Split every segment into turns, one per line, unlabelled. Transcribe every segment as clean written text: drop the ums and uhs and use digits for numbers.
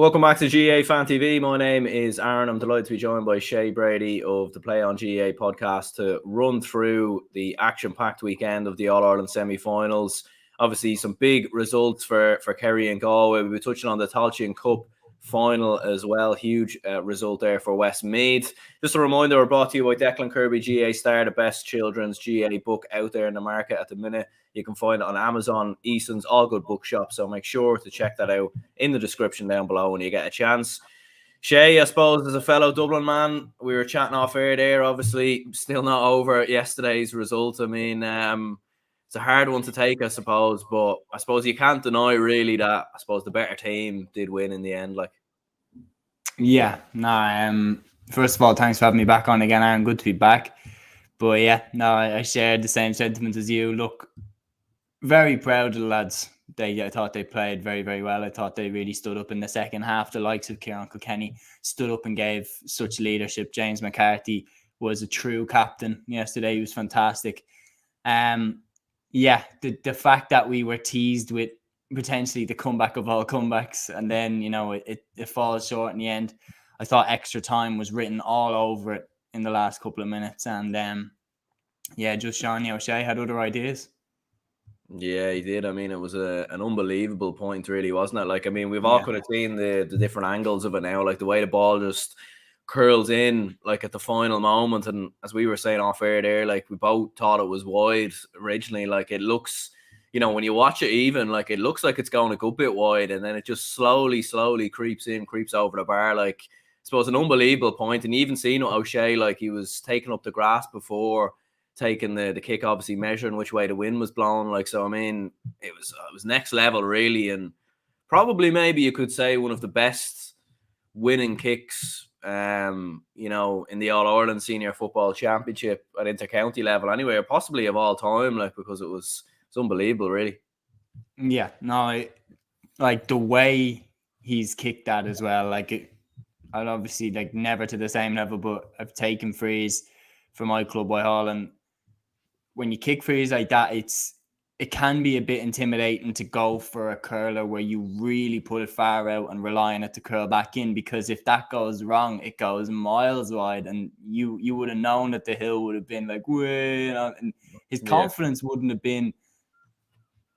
Welcome back to GAA Fan TV. My name is Aaron. I'm delighted to be joined by Shay Brady of the Play on GAA podcast to run through the action-packed weekend of the All-Ireland semi-finals. Obviously, some big results for Kerry and Galway. We'll be touching on the Tailteann Cup final as well. Huge result there for Westmeath. Just a reminder, we're brought to you by Declan Kirby GAA Star, the best children's GAA book out there in the market at the minute. You can find it on Amazon, Easons, all good bookshops. So make sure to check that out in the description down below when you get a chance. Shay, I suppose, as a fellow Dublin man, we were chatting off air there. Obviously, still not over yesterday's result. I mean, it's a hard one to take, I suppose. But I suppose you can't deny really that, I suppose, the better team did win in the end.
Yeah, no. First of all, thanks for having me back on again, Aaron. Good to be back. But yeah, no, I shared the same sentiment as you. Look, very proud of the lads. I thought they played very, very well. I thought they really stood up in the second half. The likes of Kieran Kilkenny stood up and gave such leadership. James McCarthy was a true captain yesterday. He was fantastic. The fact that we were teased with potentially the comeback of all comebacks, and then it falls short in the end. I thought extra time was written all over it in the last couple of minutes, and just Sean O'Shea had other ideas.
Yeah, he did. I mean, it was an unbelievable point, really, wasn't it? We've all kind of seen the different angles of it now, like the way the ball just curls in, like at the final moment. And as we were saying off air there, like we both thought it was wide originally. Like it looks, when you watch it even, like it looks like it's going a good bit wide, and then it just slowly creeps over the bar. Like, I suppose an unbelievable point. And you even seen O'Shea, like he was taking up the grass before taking the kick, obviously measuring which way the wind was blowing. It was next level, really, and probably maybe you could say one of the best winning kicks, in the All-Ireland Senior Football Championship at inter-county level, anyway, or possibly of all time, because it's unbelievable, really.
Yeah, no, like the way he's kicked that as well. I'd obviously never to the same level, but I've taken frees for my club Whitehall, and when you kick frees like that, it can be a bit intimidating to go for a curler where you really put it far out and rely on it to curl back in, because if that goes wrong, it goes miles wide, and you would have known that the hill would have been way, and his confidence wouldn't have been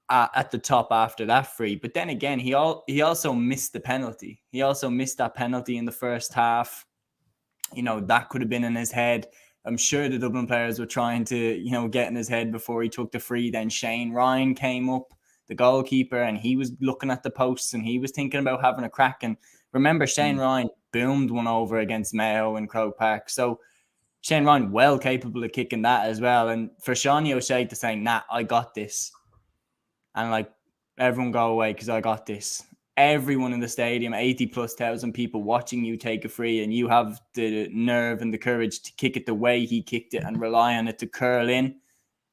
at the top after that free. But then again, he also missed the penalty. He also missed that penalty in the first half. That could have been in his head. I'm sure the Dublin players were trying to, get in his head before he took the free. Then Shane Ryan came up, the goalkeeper, and he was looking at the posts and he was thinking about having a crack. And remember, Shane Ryan boomed one over against Mayo in Croke Park. So Shane Ryan well capable of kicking that as well. And for Sean O'Shea to say, nah, I got this. And everyone go away because I got this. Everyone in the stadium, 80,000+ people watching you take a free, and you have the nerve and the courage to kick it the way he kicked it and rely on it to curl in.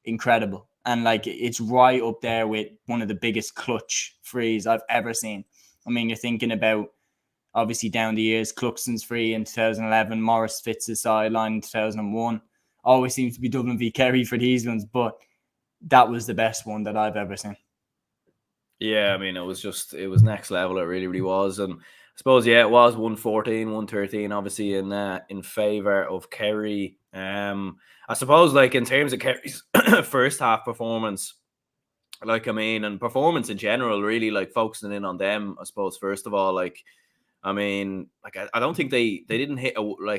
Incredible. And it's right up there with one of the biggest clutch frees I've ever seen. I mean, you're thinking about, obviously down the years, Cluxton's free in 2011, Morris Fitz's sideline in 2001. Always seems to be Dublin v Kerry for these ones, but that was the best one that I've ever seen.
Yeah, I mean, it was next level. It really, really was. And I suppose, it was 114, 113, obviously in favour of Kerry. I suppose, in terms of Kerry's first half performance, and performance in general, really, focusing in on them, I suppose, first of all, I don't think they didn't hit,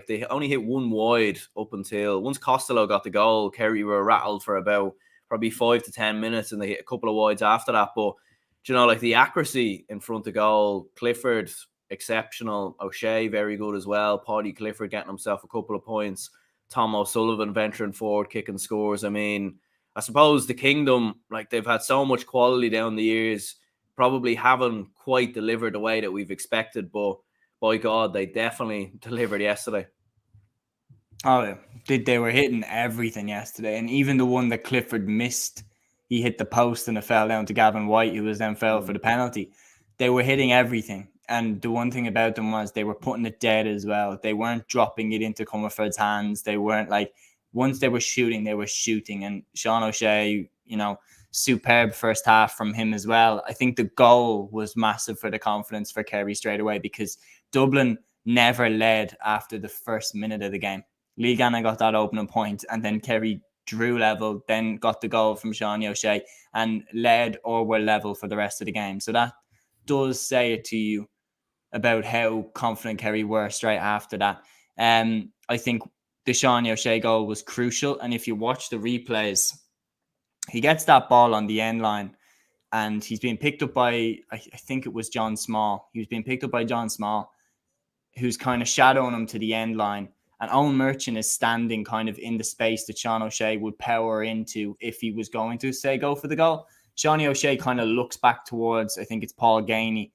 they only hit one wide up until, once Costello got the goal, Kerry were rattled for about probably 5 to 10 minutes, and they hit a couple of wides after that. But the accuracy in front of goal, Clifford, exceptional. O'Shea, very good as well. Paddy Clifford getting himself a couple of points. Tom O'Sullivan venturing forward, kicking scores. I mean, I suppose the Kingdom, they've had so much quality down the years, probably haven't quite delivered the way that we've expected. But by God, they definitely delivered yesterday.
Oh, yeah. They were hitting everything yesterday. And even the one that Clifford missed, he hit the post and it fell down to Gavin White, who was then fell for the penalty. They were hitting everything. And the one thing about them was they were putting it dead as well. They weren't dropping it into Comerford's hands. They weren't once they were shooting, they were shooting. And Sean O'Shea, superb first half from him as well. I think the goal was massive for the confidence for Kerry straight away, because Dublin never led after the first minute of the game. Lee Gannon got that opening point, and then Kerry drew level, then got the goal from Seanie O'Shea, and led or were level for the rest of the game. So that does say it to you about how confident Kerry were straight after that. I think the Seanie O'Shea goal was crucial, and if you watch the replays, he gets that ball on the end line, and he's being picked up by, I think it was John Small. He was being picked up by John Small, who's kind of shadowing him to the end line. And Owen Merchant is standing kind of in the space that Sean O'Shea would power into if he was going to, say, go for the goal. Seanie O'Shea kind of looks back towards, I think it's Paul Gainey,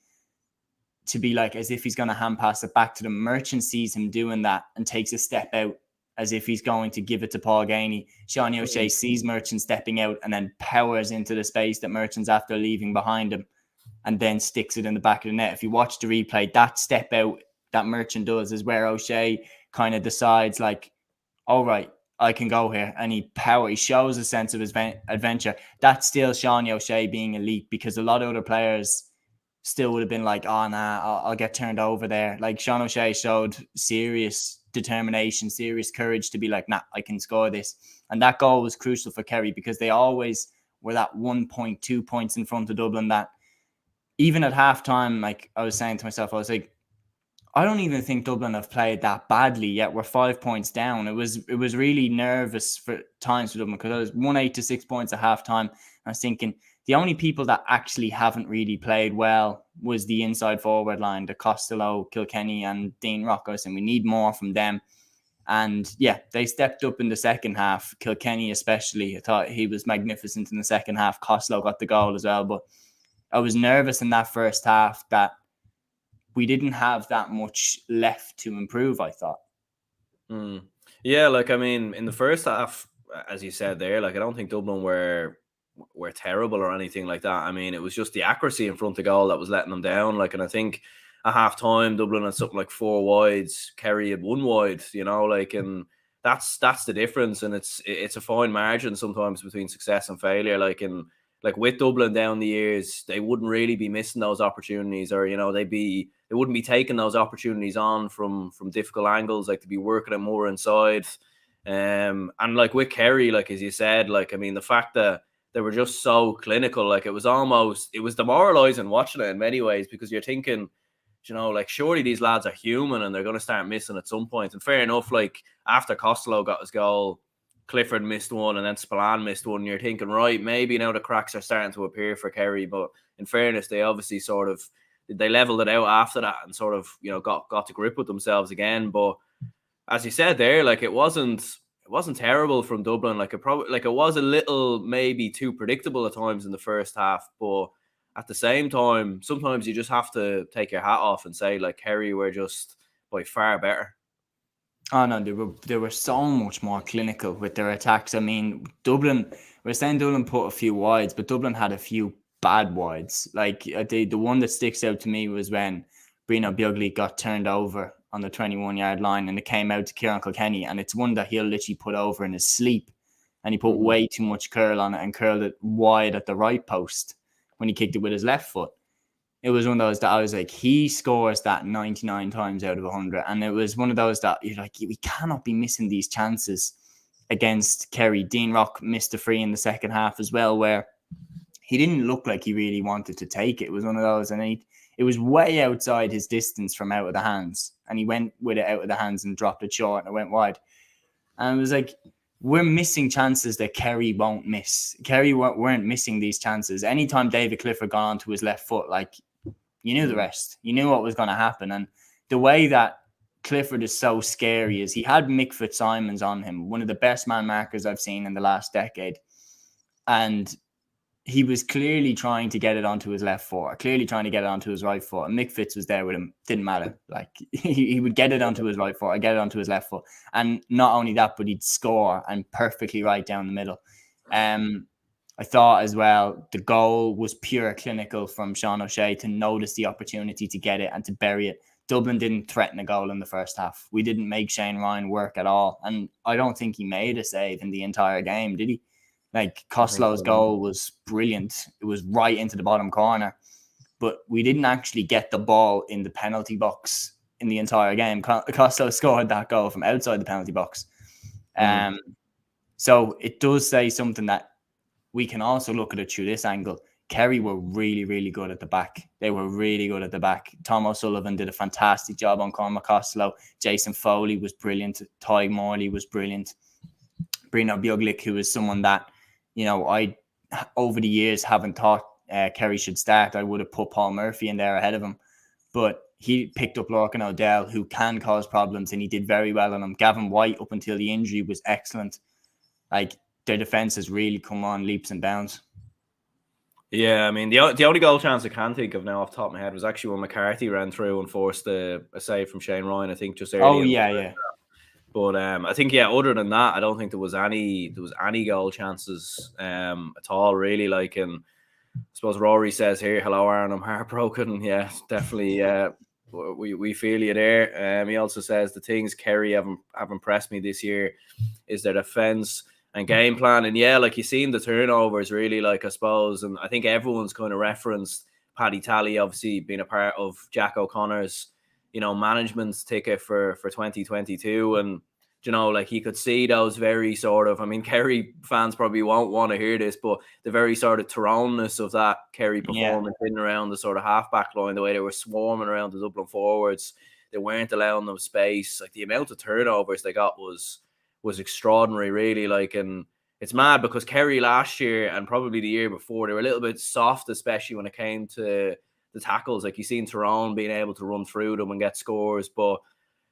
to be like as if he's going to hand pass it back to them. Merchant sees him doing that and takes a step out as if he's going to give it to Paul Gainey. Seanie O'Shea sees Merchant stepping out and then powers into the space that Merchant's after leaving behind him, and then sticks it in the back of the net. If you watch the replay, that step out that Merchant does is where O'Shea kind of decides, like, all right, I can go here. And he shows a sense of his adventure. That's still Seanie O'Shea being elite, because a lot of other players still would have been like, oh, nah, I'll get turned over there. Like, Sean O'Shea showed serious determination, serious courage to be like, nah, I can score this. And that goal was crucial for Kerry, because they always were that 1 point, 2 points in front of Dublin, that even at halftime, like I was saying to myself, I was like, I don't even think Dublin have played that badly yet. We're 5 points down. It was really nervous for times for Dublin, because I was 1-8 to 6 points at halftime. I was thinking the only people that actually haven't really played well was the inside forward line, the Costello, Kilkenny and Dean Rockos, and we need more from them. And yeah, they stepped up in the second half. Kilkenny especially, I thought he was magnificent in the second half. Costello got the goal as well. But I was nervous in that first half that we didn't have that much left to improve, I thought.
Yeah, like, I mean, in the first half, as you said there, like, I don't think Dublin were terrible or anything like that. I mean, it was just the accuracy in front of goal that was letting them down. Like, and I think at half time, Dublin had something like 4 wides, Kerry had 1 wide, you know, like, and that's the difference. And it's a fine margin sometimes between success and failure. Like, like with Dublin down the years, they wouldn't really be missing those opportunities, or, you know, they wouldn't be taking those opportunities on from difficult angles, like to be working it more inside. And like with Kerry, like as you said, like, I mean, the fact that they were just so clinical, like it was demoralizing watching it in many ways, because you're thinking, you know, like, surely these lads are human and they're going to start missing at some point. And fair enough, like after Costello got his goal, Clifford missed one and then Spillane missed one. You're thinking, right, maybe now the cracks are starting to appear for Kerry. But in fairness, they obviously they leveled it out after that and sort of, you know, got to grip with themselves again. But as you said there, like, it wasn't terrible from Dublin. Like, it was a little maybe too predictable at times in the first half. But at the same time, sometimes you just have to take your hat off and say, like, Kerry were just by far better.
Oh no, they were so much more clinical with their attacks. I mean, we're saying Dublin put a few wides, but Dublin had a few bad wides. Like, the one that sticks out to me was when Brino Biogli got turned over on the 21-yard line, and it came out to Kieran Kilkenny, and it's one that he'll literally put over in his sleep, and he put way too much curl on it and curled it wide at the right post when he kicked it with his left foot. It was one of those that I was like, he scores that 99 times out of 100. And it was one of those that you're like, we cannot be missing these chances against Kerry. Dean Rock missed a free in the second half as well, where he didn't look like he really wanted to take it. It was one of those, and it was way outside his distance from out of the hands. And he went with it out of the hands and dropped it short, and it went wide. And it was like, we're missing chances that Kerry won't miss. Kerry weren't missing these chances. Anytime David Clifford got onto his left foot, like, you knew the rest. You knew what was going to happen. And the way that Clifford is so scary is he had Mick Fitzsimons on him, one of the best man markers I've seen in the last decade. And he was clearly trying to get it onto his left foot, clearly trying to get it onto his right foot. And Mick Fitz was there with him. Didn't matter. Like, he would get it onto his right foot or get it onto his left foot. And not only that, but he'd score and perfectly right down the middle. I thought as well, the goal was pure clinical from Sean O'Shea to notice the opportunity to get it and to bury it. Dublin didn't threaten a goal in the first half. We didn't make Shane Ryan work at all. And I don't think he made a save in the entire game, did he? Like
I think
Costello's
so, man.
goal was brilliant. It was right into the bottom corner, but we didn't actually get the ball in the penalty box in the entire game. Costello scored that goal from outside the penalty box.
Mm.
So it does say something that we can also look at it through this angle. Kerry were really, really good at the back. They were really good at the back. Tom O'Sullivan did a fantastic job on Cormac Costello. Jason Foley was brilliant. Ty Morley was brilliant. Bruno Bjuglik, who is someone that, I over the years haven't thought Kerry should start. I would have put Paul Murphy in there ahead of him. But he picked up Lorcan O'Dell, who can cause problems, and he did very well on him. Gavin White, up until the injury, was excellent. Like, their defence has really come on leaps and bounds.
Yeah, I mean, the only goal chance I can think of now off the top of my head was actually when McCarthy ran through and forced a save from Shane Ryan, I think, just early.
Oh, yeah.
But I think, yeah, other than that, I don't think there was any goal chances at all, really. Like, and I suppose Rory says here, "Hello, Aaron, I'm heartbroken." Yeah, definitely. We feel you there. He also says the things Kerry have impressed me this year is their defence and game plan. And yeah, like, you've seen the turnovers, really, like, I suppose, and I think everyone's kind of referenced Paddy Tally obviously being a part of Jack O'Connor's, management's ticket for 2022. And, like, you could see those very sort of, I mean, Kerry fans probably won't want to hear this, but the very sort of Tyrone-ness of that Kerry performance in and around the sort of half-back line, the way they were swarming around the Dublin forwards, they weren't allowing them space. Like, the amount of turnovers they got was extraordinary, really. Like, and it's mad because Kerry last year and probably the year before, they were a little bit soft, especially when it came to the tackles. Like, you seen Tyrone being able to run through them and get scores, but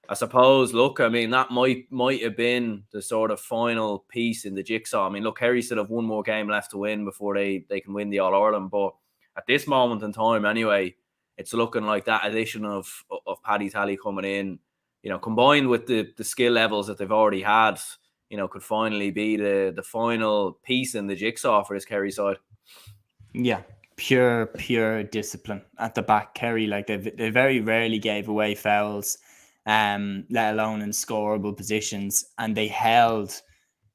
I suppose, look, I mean, that might have been the sort of final piece in the jigsaw. I mean, look, Kerry still have one more game left to win before they can win the All-Ireland, but at this moment in time, anyway, it's looking like that addition of Paddy Tally coming in, combined with the skill levels that they've already had, could finally be the final piece in the jigsaw for this Kerry side.
Yeah, pure discipline at the back. Kerry, like, they very rarely gave away fouls, let alone in scoreable positions, and they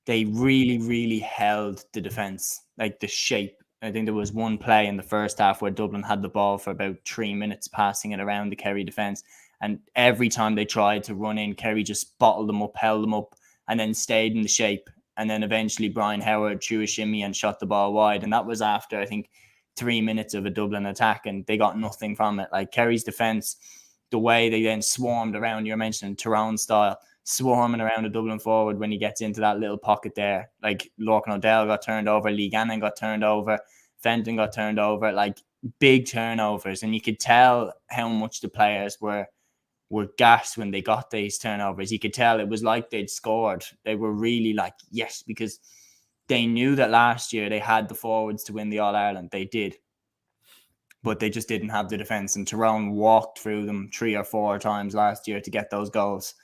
really, really held the defence, like the shape. I think there was one play in the first half where Dublin had the ball for about 3 minutes, passing it around the Kerry defence. And every time they tried to run in, Kerry just bottled them up, held them up, and then stayed in the shape. And then eventually Brian Howard threw a shimmy and shot the ball wide. And that was after, I think, 3 minutes of a Dublin attack, and they got nothing from it. Like, Kerry's defence, the way they then swarmed around, you're mentioning Tyrone style, swarming around a Dublin forward when he gets into that little pocket there. Like, Lorcan O'Dell got turned over, Lee Gannon got turned over, Fenton got turned over, like, big turnovers. And you could tell how much the players were gassed when they got these turnovers. You could tell it was like they'd scored. They were really like, yes, because they knew that last year they had the forwards to win the All-Ireland. They did. But they just didn't have the defence. And Tyrone walked through them 3 or 4 times last year to get those goals.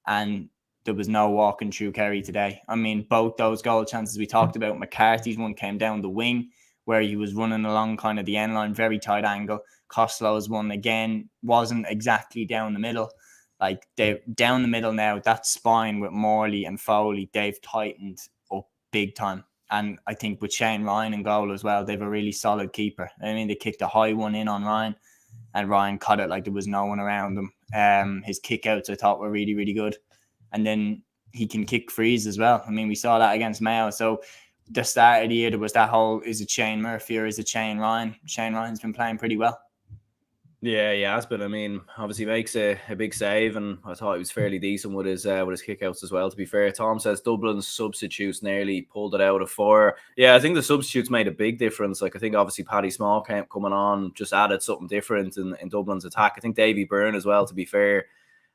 And there was no walking through Kerry today. I mean, both those goal chances we talked about, McCarthy's one came down the wing where he was running along kind of the end line, very tight angle. Costello's one, again, wasn't exactly down the middle. Like, they're down the middle now, that spine with Morley and Foley, they've tightened up big time. And I think with Shane Ryan in goal as well, they've a really solid keeper. I mean, they kicked a high one in on Ryan, and Ryan caught it like there was no one around him. His kickouts, I thought, were really, really good. And then he can kick frees as well. I mean, we saw that against Mayo. So the start of the year, there was that whole, is it Shane Murphy or is it Shane Ryan? Shane Ryan's been playing pretty well.
Yeah, he has been. I mean, obviously makes a big save, and I thought he was fairly decent with his kickouts as well, to be fair. Tom says Dublin's substitutes nearly pulled it out of 4. Yeah, I think the substitutes made a big difference. Like, I think obviously Paddy Small coming on just added something different in Dublin's attack. I think Davy Byrne as well, to be fair.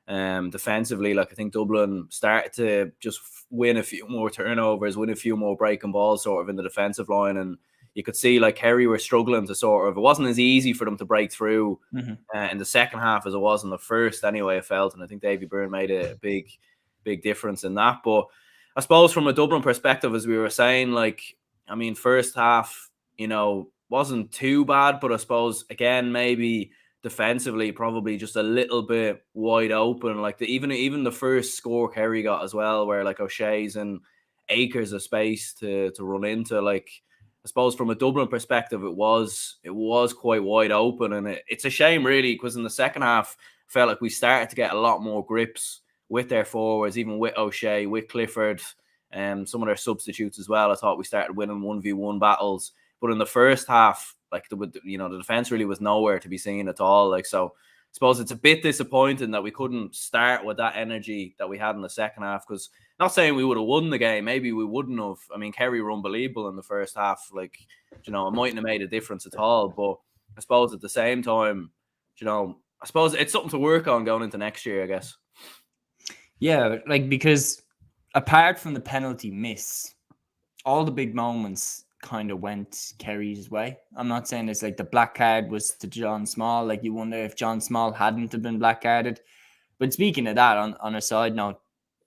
Defensively, like, I think Dublin started to just win a few more turnovers, win a few more breaking balls sort of in the defensive line, and you could see, like, Kerry were struggling to sort of, it wasn't as easy for them to break through in the second half as it was in the first anyway, I felt. And I think Davy Byrne made a big difference in that. But I suppose from a Dublin perspective, as we were saying, like, I mean, first half, wasn't too bad, but I suppose, again, maybe defensively, probably just a little bit wide open. Like, even the first score Kerry got as well, where, like, O'Shea's in acres of space to run into. Like, I suppose from a Dublin perspective, it was quite wide open, and it's a shame really, because in the second half, I felt like we started to get a lot more grips with their forwards, even with O'Shea, with Clifford, and some of their substitutes as well. I thought we started winning 1v1 battles, but in the first half, like the defense really was nowhere to be seen at all. Like, so I suppose it's a bit disappointing that we couldn't start with that energy that we had in the second half, because not saying we would have won the game, maybe we wouldn't have. I mean, Kerry were unbelievable in the first half. Like, it mightn't have made a difference at all. But I suppose at the same time, I suppose it's something to work on going into next year, I guess.
Yeah, like, because apart from the penalty miss, all the big moments kind of went Kerry's way. I'm not saying it's like the black card was to John Small. Like, you wonder if John Small hadn't have been black carded. But speaking of that, on a side note,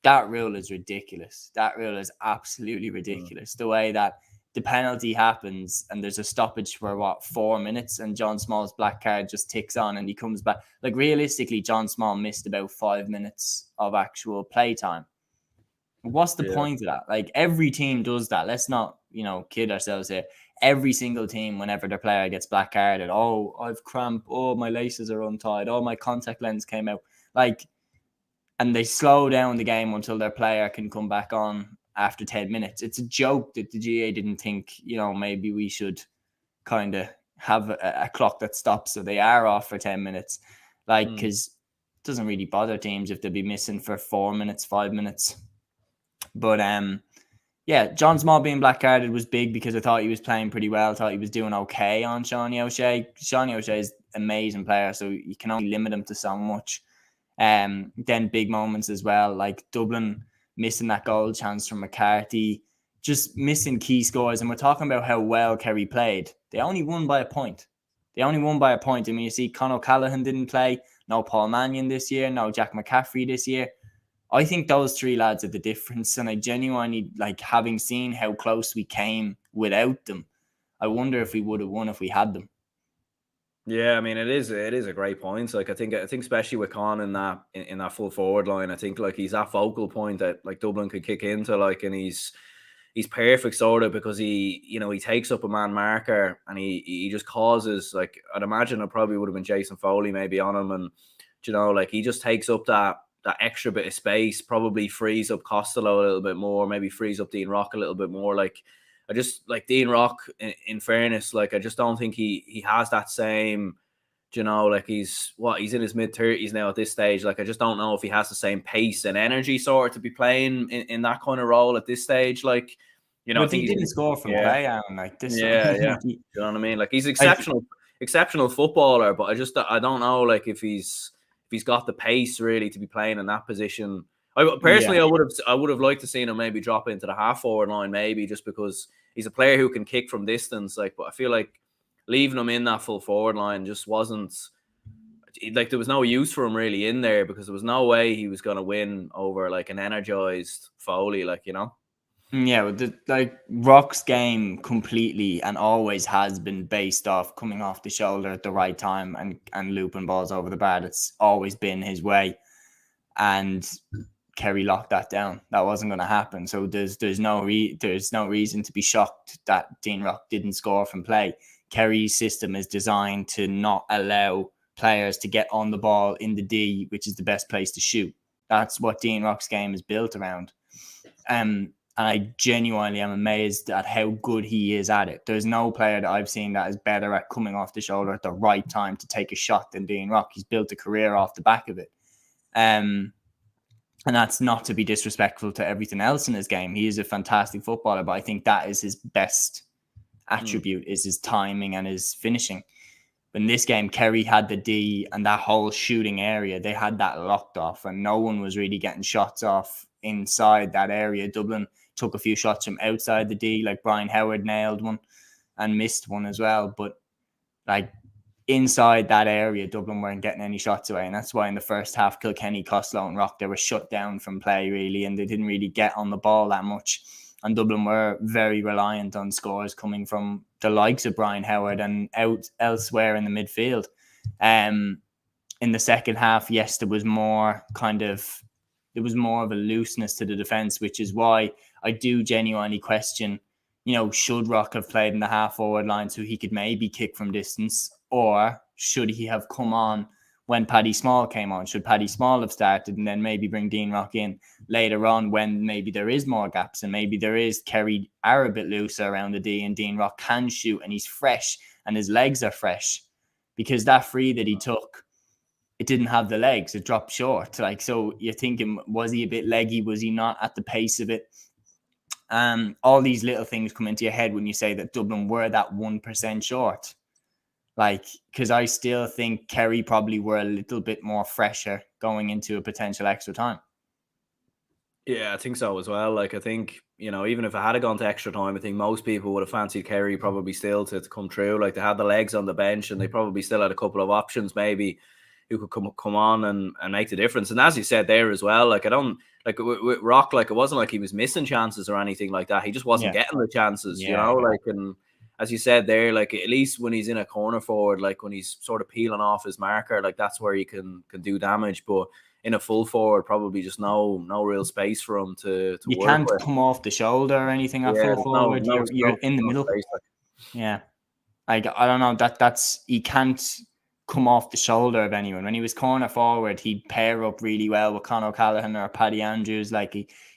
that rule is ridiculous. That rule is absolutely ridiculous. The way that the penalty happens and there's a stoppage for 4 minutes, and John Small's black card just ticks on and he comes back. Like, realistically, John Small missed about 5 minutes of actual play time. What's the point of that? Like, every team does that. Let's not, kid ourselves here. Every single team, whenever their player gets black carded, oh, I've cramp. Oh, my laces are untied. Oh, my contact lens came out. Like, and they slow down the game until their player can come back on after 10 minutes. It's a joke that the GAA didn't think, maybe we should kind of have a clock that stops so they are off for 10 minutes. Like, because it doesn't really bother teams if they'll be missing for 4 minutes, 5 minutes. But yeah, John Small being blackcarded was big because I thought he was playing pretty well. I thought he was doing okay on Seanie O'Shea. Seanie O'Shea is an amazing player, so you can only limit him to so much. Then big moments as well, like Dublin missing that goal chance from McCarthy, just missing key scores. And we're talking about how well Kerry played. They only won by a point. I mean, you see Conor O'Callaghan didn't play, no Paul Mannion this year, no Jack McCaffrey this year. I think those three lads are the difference, and I genuinely, like, having seen how close we came without them, I wonder if we would have won if we had them.
Yeah, I mean, it is a great point. Like, I think especially with Con in that full forward line, I think, like, he's that focal point that, like, Dublin could kick into, like, and he's perfect sort of, because he takes up a man marker and he just causes, like, I'd imagine it probably would have been Jason Foley maybe on him, and like, he just takes up that extra bit of space, probably frees up Costello a little bit more, maybe frees up Dean Rock a little bit more. Like, I just, like, Dean Rock, in fairness, like, I just don't think he has that same, like, he's in his mid-30s now at this stage. Like, I just don't know if he has the same pace and energy sort of to be playing in that kind of role at this stage. Like,
but I think he didn't score from play, Aaron, like this.
Yeah. You know what I mean? Like, he's exceptional footballer, but I don't know, like, if he's got the pace really to be playing in that position. I would have liked to see him maybe drop into the half forward line, maybe, just because he's a player who can kick from distance. Like, but I feel like leaving him in that full forward line just wasn't, like, there was no use for him really in there, because there was no way he was going to win over, like, an energized Foley, like,
Yeah, like, Rock's game completely and always has been based off coming off the shoulder at the right time and looping balls over the bar. That's always been his way, and Kerry locked that down. That wasn't going to happen. So there's no reason to be shocked that Dean Rock didn't score from play. Kerry's system is designed to not allow players to get on the ball in the D, which is the best place to shoot. That's what Dean Rock's game is built around. And I genuinely am amazed at how good he is at it. There's no player that I've seen that is better at coming off the shoulder at the right time to take a shot than Dean Rock. He's built a career off the back of it. And that's not to be disrespectful to everything else in his game. He is a fantastic footballer, but I think that is his best attribute, is his timing and his finishing. But in this game, Kerry had the D and that whole shooting area. They had that locked off, and no one was really getting shots off inside that area. Dublin took a few shots from outside the D, like Brian Howard nailed one and missed one as well. But, like, inside that area, Dublin weren't getting any shots away. And that's why in the first half, Kilkenny, Costello and Rock, they were shut down from play, really, and they didn't really get on the ball that much. And Dublin were very reliant on scores coming from the likes of Brian Howard and out elsewhere in the midfield. In the second half, yes, there was more kind of there was more of a looseness to the defence, which is why I do genuinely question, should Rock have played in the half forward line so he could maybe kick from distance, or should he have come on when Paddy Small came on? Should Paddy Small have started and then maybe bring Dean Rock in later on when maybe there is more gaps and maybe there is Kerry are a bit looser around the D and Dean Rock can shoot and he's fresh and his legs are fresh? Because that free that he took, it didn't have the legs. It dropped short. So you're thinking, was he a bit leggy? Was he not at the pace of it? All these little things come into your head when you say that Dublin were that 1% short. Because I still think Kerry probably were a little bit more fresher going into a potential extra time.
Yeah, I think so as well. I think, even if it had gone to extra time, I think most people would have fancied Kerry probably still to come through. They had the legs on the bench and they probably still had a couple of options maybe who could come on and make the difference. And as you said there as well, I don't, with Rock, it wasn't like he was missing chances or anything like that. He just wasn't getting the chances, and as you said there, at least when he's in a corner forward, when he's sort of peeling off his marker, that's where he can do damage. But in a full forward, probably just no real spape for him to
you
work
can't
with.
Come off the shoulder or anything at full forward. You're in the middle. Yeah. I don't know. That's he can't come off the shoulder of anyone. When he was corner forward, he'd pair up really well with Conor O'Callaghan or Paddy Andrews.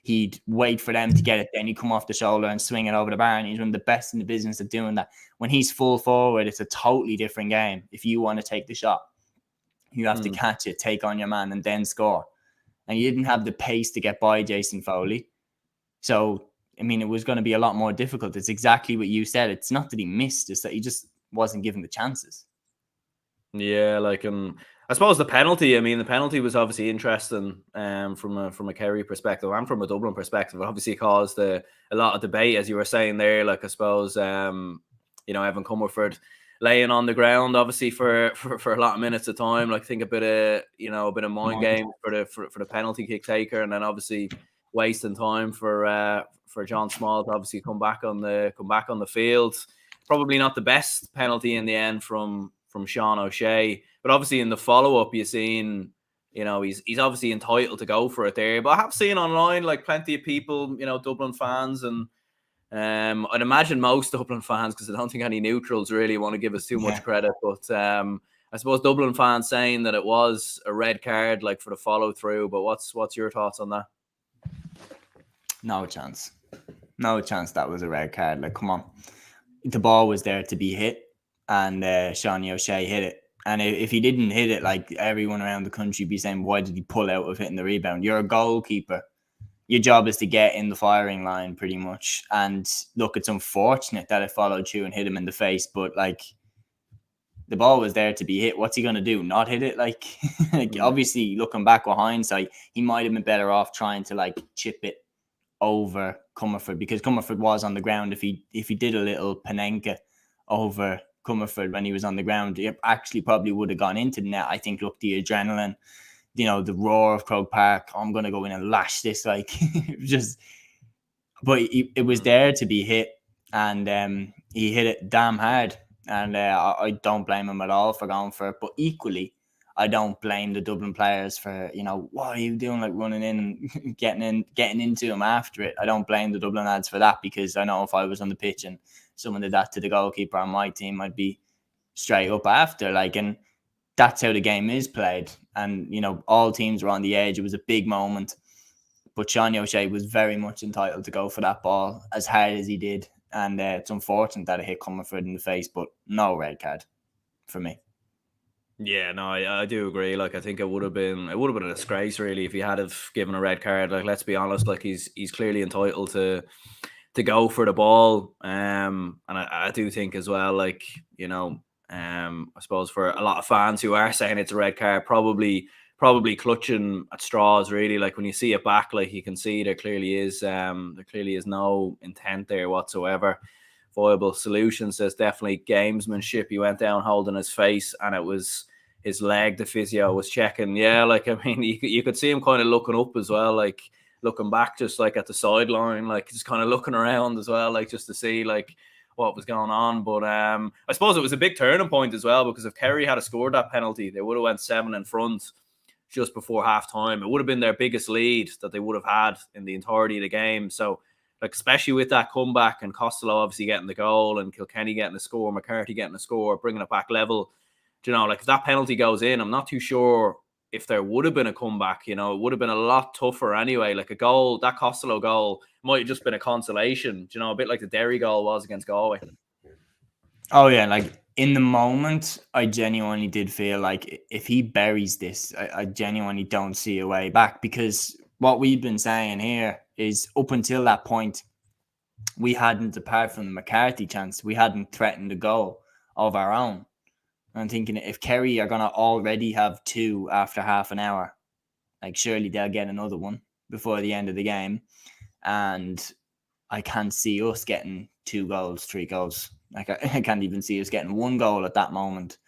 He'd wait for them to get it, then he'd come off the shoulder and swing it over the bar. And he's one of the best in the business of doing that. When he's full forward, it's a totally different game. If you want to take the shot, you have to catch it, take on your man, and then score. And he didn't have the pace to get by Jason Foley. So, it was going to be a lot more difficult. It's exactly what you said. It's not that he missed, it's that he just wasn't given the chances.
Yeah, I suppose the penalty was obviously interesting from a Kerry perspective and from a Dublin perspective. It obviously caused a lot of debate, as you were saying there. I suppose, Evan Comerford laying on the ground, obviously for a lot of minutes of time. Think a bit of mind game for the penalty kick taker, and then obviously wasting time for John Small to obviously come back on the field. Probably not the best penalty in the end from Sean O'Shea, but obviously in the follow-up you've seen, he's obviously entitled to go for it there. But I have seen online plenty of people, Dublin fans, and I'd imagine most Dublin fans, because I don't think any neutrals really want to give us too much credit, but I suppose Dublin fans saying that it was a red card for the follow-through. But what's your thoughts on that?
No chance that was a red card. Come on, the ball was there to be hit, and Sean O'Shea hit it. And if he didn't hit it, everyone around the country be saying, why did he pull out of hitting the rebound? You're a goalkeeper. Your job is to get in the firing line pretty much. And look, it's unfortunate that it followed through and hit him in the face, but the ball was there to be hit. What's he going to do? Not hit it? Obviously, looking back with hindsight, he might have been better off trying to chip it over Comerford, because Comerford was on the ground. If he did a little Panenka over Comerford when he was on the ground, it actually probably would have gone into the net. I think, look, the adrenaline, the roar of Croke Park, I'm going to go in and lash this, but it was there to be hit, and he hit it damn hard, and I don't blame him at all for going for it. But equally, I don't blame the Dublin players for, what are you doing, running in and getting into him after it. I don't blame the Dublin lads for that, because I know if I was on the pitch and someone did that to the goalkeeper on my team, I'd be straight up after. And that's how the game is played. And, all teams were on the edge. It was a big moment. But Sean O'Shea was very much entitled to go for that ball as hard as he did. And it's unfortunate that it hit Comerford in the face, but no red card for me.
Yeah, no, I do agree. I think it would have been a disgrace really if he had have given a red card. Let's be honest, he's clearly entitled to go for the ball. And I do think as well, I suppose for a lot of fans who are saying it's a red card, probably clutching at straws really. When you see it back, you can see there clearly is no intent there whatsoever. Viable solutions, there's definitely gamesmanship. He went down holding his face, and it was his leg the physio was checking. Yeah, you could see him kind of looking up as well, looking back just at the sideline, just kind of looking around as well, just to see what was going on. But I suppose it was a big turning point as well, because if Kerry had scored that penalty, they would have went 7 in front. just before half time. It would have been their biggest lead that they would have had in the entirety of the game. So, like, especially with that comeback and Costello obviously getting the goal and Kilkenny getting the score, McCarthy getting the score, bringing it back level. You know, like if that penalty goes in, I'm not too sure if there would have been a comeback. You know, it would have been a lot tougher anyway. Like a goal, that Costello goal might have just been a consolation. You know, a bit like the Derry goal was against Galway.
Oh yeah, like in the moment, I genuinely did feel like if he buries this, I genuinely don't see a way back, because what we've been saying here is up until that point, we hadn't, apart from the McCarthy chance, we hadn't threatened a goal of our own. I'm thinking if Kerry are going to already have 2 after half an hour, like surely they'll get another one before the end of the game. And I can't see us getting 2 goals, 3 goals. Like I can't even see us getting 1 goal at that moment.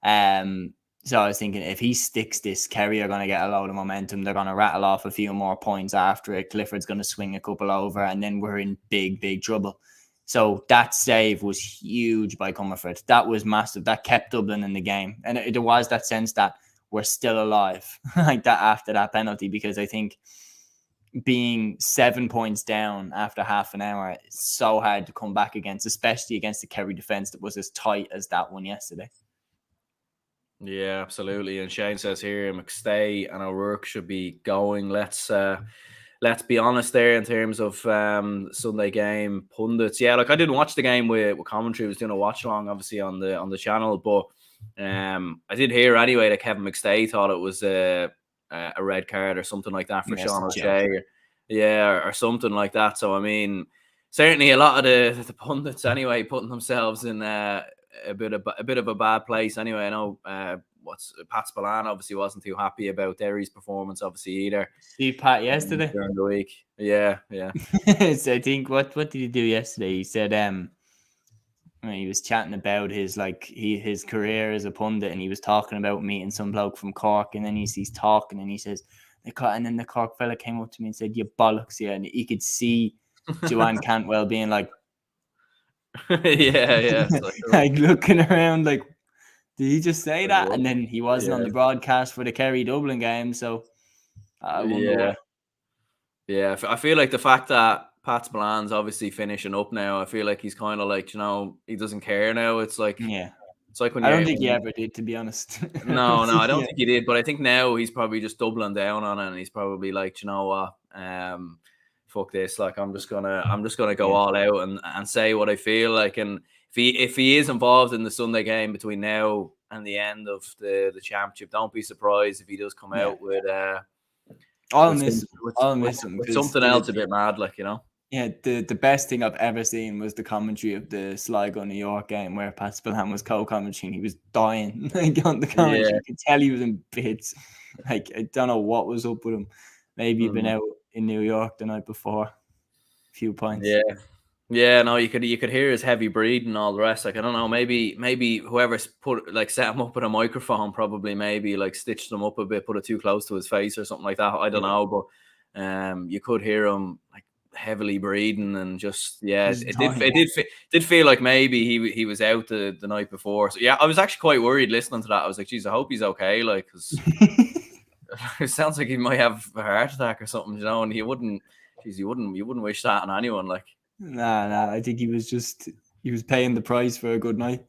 So I was thinking if he sticks this, Kerry are going to get a load of momentum. They're going to rattle off a few more points after it. Clifford's going to swing a couple over, and then we're in big, big trouble. So that save was huge by Comerford. That was massive. That kept Dublin in the game. And it was that sense that we're still alive like that after that penalty, because I think being 7 points down after half an hour is so hard to come back against, especially against the Kerry defence that was as tight as that one yesterday.
Yeah, absolutely. And Shane says here, McStay and O'Rourke should be going. Let's be honest there in terms of Sunday game pundits. Yeah, like I didn't watch the game with commentary. I was doing a watch along, obviously on the channel, but I did hear anyway that Kevin McStay thought it was a red card or something like that for Sean O'Shea, or something like that. So I mean, certainly a lot of the pundits anyway putting themselves in a bit of a bad place anyway. I know Pat Spillane obviously wasn't too happy about Derry's performance obviously either.
See Pat yesterday
during the week. Yeah.
So I think what did he do yesterday? He said he was chatting about his career as a pundit, and he was talking about meeting some bloke from Cork, and then he's talking and he says, and then the Cork fella came up to me and said, "You bollocks, yeah," and you could see Joanne Cantwell being like,
yeah,
like looking around like, did he just say that? And then he wasn't on the broadcast for the Kerry Dublin game, so I wonder why.
Yeah, I feel like the fact that Pat Spillane's obviously finishing up now, I feel like he's kind of like, he doesn't care now. It's like, it's like when
I don't think he ever did, to be honest.
No, I don't think he did, but I think now he's probably just doubling down on it, and he's probably like, you know what, fuck this, like I'm just gonna go all out and say what I feel like. And if he is involved in the Sunday game between now and the end of the championship, don't be surprised if he does come out with
I'll miss him
with something else a bit mad, like, you know.
Yeah, the best thing I've ever seen was the commentary of the Sligo New York game where Pat Spillane was co-commentating. He was dying like on the commentary. You could tell he was in bits. Like, I don't know what was up with him. Maybe he'd been out in New York the night before. A few pints.
Yeah, no, you could hear his heavy breathing and all the rest. Like, I don't know, maybe whoever's set him up with a microphone probably maybe like stitched him up a bit, put it too close to his face or something like that. I don't know, but you could hear him like heavily breathing and just it did feel like maybe he was out the night before. So yeah, I was actually quite worried listening to that. I was like, geez, I hope he's okay, like, because it sounds like he might have a heart attack or something, you know. And you wouldn't wish that on anyone, like.
Nah, I think he was paying the price for a good night.